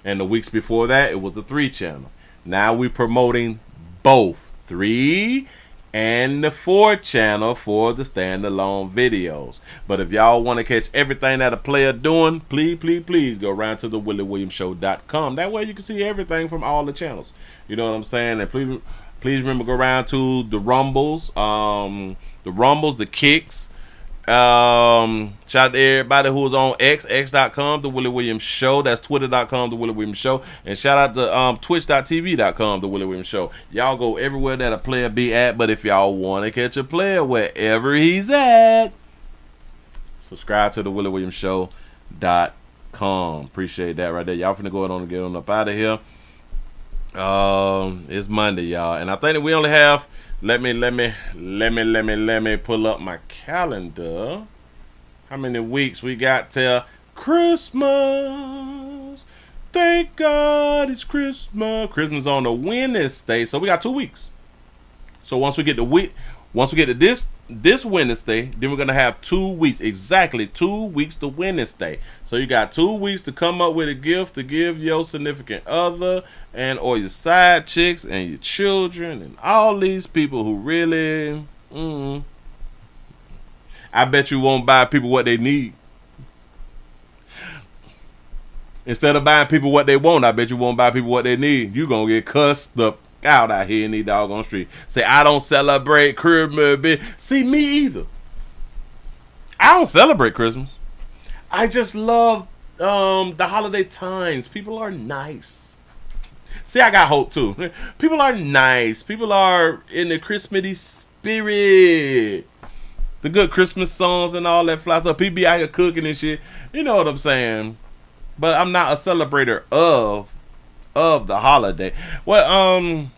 And the weeks before that, it was the 3 channel. Now we're promoting both 3 and the 4 channel for the standalone videos. But if y'all want to catch everything that a player doing, please go around to the WillieWilliamsShow.com. That way you can see everything from all the channels. You know what I'm saying? And please remember go around to the Rumbles, the Kicks. Shout out to everybody who's on x.com, the Willie Williams Show. That's twitter.com, the Willie Williams Show. And shout out to twitch.tv.com, the Willie Williams Show. Y'all go everywhere that a player be at, but if y'all want to catch a player wherever he's at, subscribe to the Willie Williams Show.com. Appreciate that right there. Y'all finna go on and get on up out of here. It's Monday, y'all, and I think that we only have. Let me pull up my calendar. How many weeks we got till Christmas? Thank God it's Christmas. Christmas on the Wednesday, so we got 2 weeks. So once we get to this Wednesday, then we're gonna have 2 weeks, exactly 2 weeks to Wednesday. So you got 2 weeks to come up with a gift to give your significant other and or your side chicks and your children and all these people who really I bet you won't buy people what they need. Instead of buying people what they want, I bet you won't buy people what they need. You gonna get cussed the out here in these doggone street. Say, I don't celebrate Christmas, bitch. See, me either. I don't celebrate Christmas. I just love the holiday times. People are nice. See, I got hope too. People are nice. People are in the Christmassy spirit. The good Christmas songs and all that fly stuff. People be out here cooking and shit. You know what I'm saying? But I'm not a celebrator of the holiday. Well,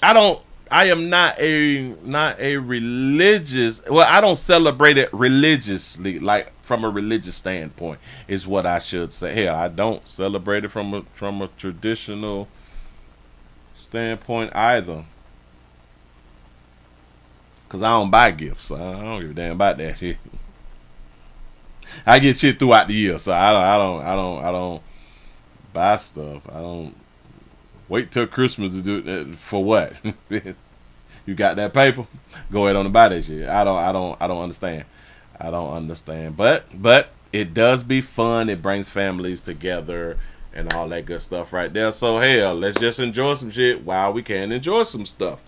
I am not a religious. Well, I don't celebrate it religiously, like from a religious standpoint, is what I should say. Hell, I don't celebrate it from a traditional standpoint either. Cause I don't buy gifts. So I don't give a damn about that shit. I get shit throughout the year, so I don't buy stuff. I don't wait till Christmas to do that. For what? You got that paper? Go ahead on and buy that shit. I don't understand. I don't understand. But it does be fun. It brings families together and all that good stuff right there. So hell, let's just enjoy some shit while we can enjoy some stuff.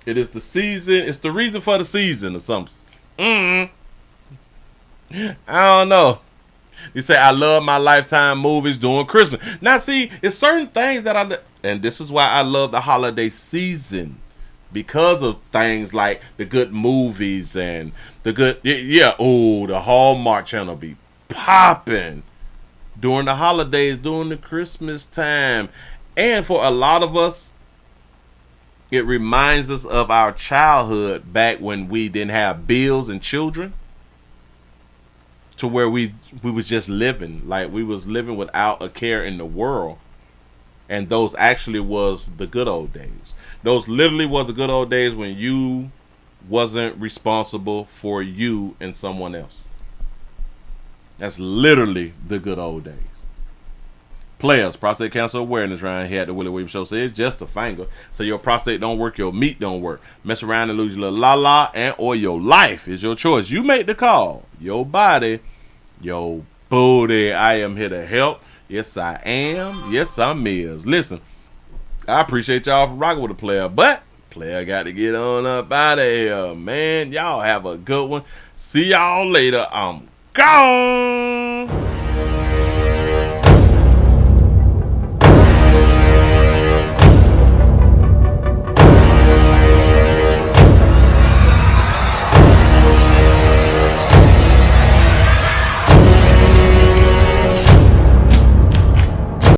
It is the season. It's the reason for the season or something. I don't know. You say I love my Lifetime movies during Christmas. Now see, it's certain things that and this is why I love the holiday season. Because of things like the good movies and the good, the Hallmark Channel be popping during the holidays, during the Christmas time. And for a lot of us, it reminds us of our childhood back when we didn't have bills and children, to where we was just living, like we was living without a care in the world. And those actually was the good old days. Those literally was the good old days when you wasn't responsible for you and someone else. That's literally the good old days. Players, prostate cancer awareness right here at the Willie Williams Show says it's just a finger. So your prostate don't work, your meat don't work. Mess around and lose your little la-la, and or your life is your choice. You make the call. Your body, your booty. I am here to help. Yes, I am. Yes, I'm is. Listen, I appreciate y'all for rocking with the player, but player got to get on up out of here, man. Y'all have a good one. See y'all later. I'm gone.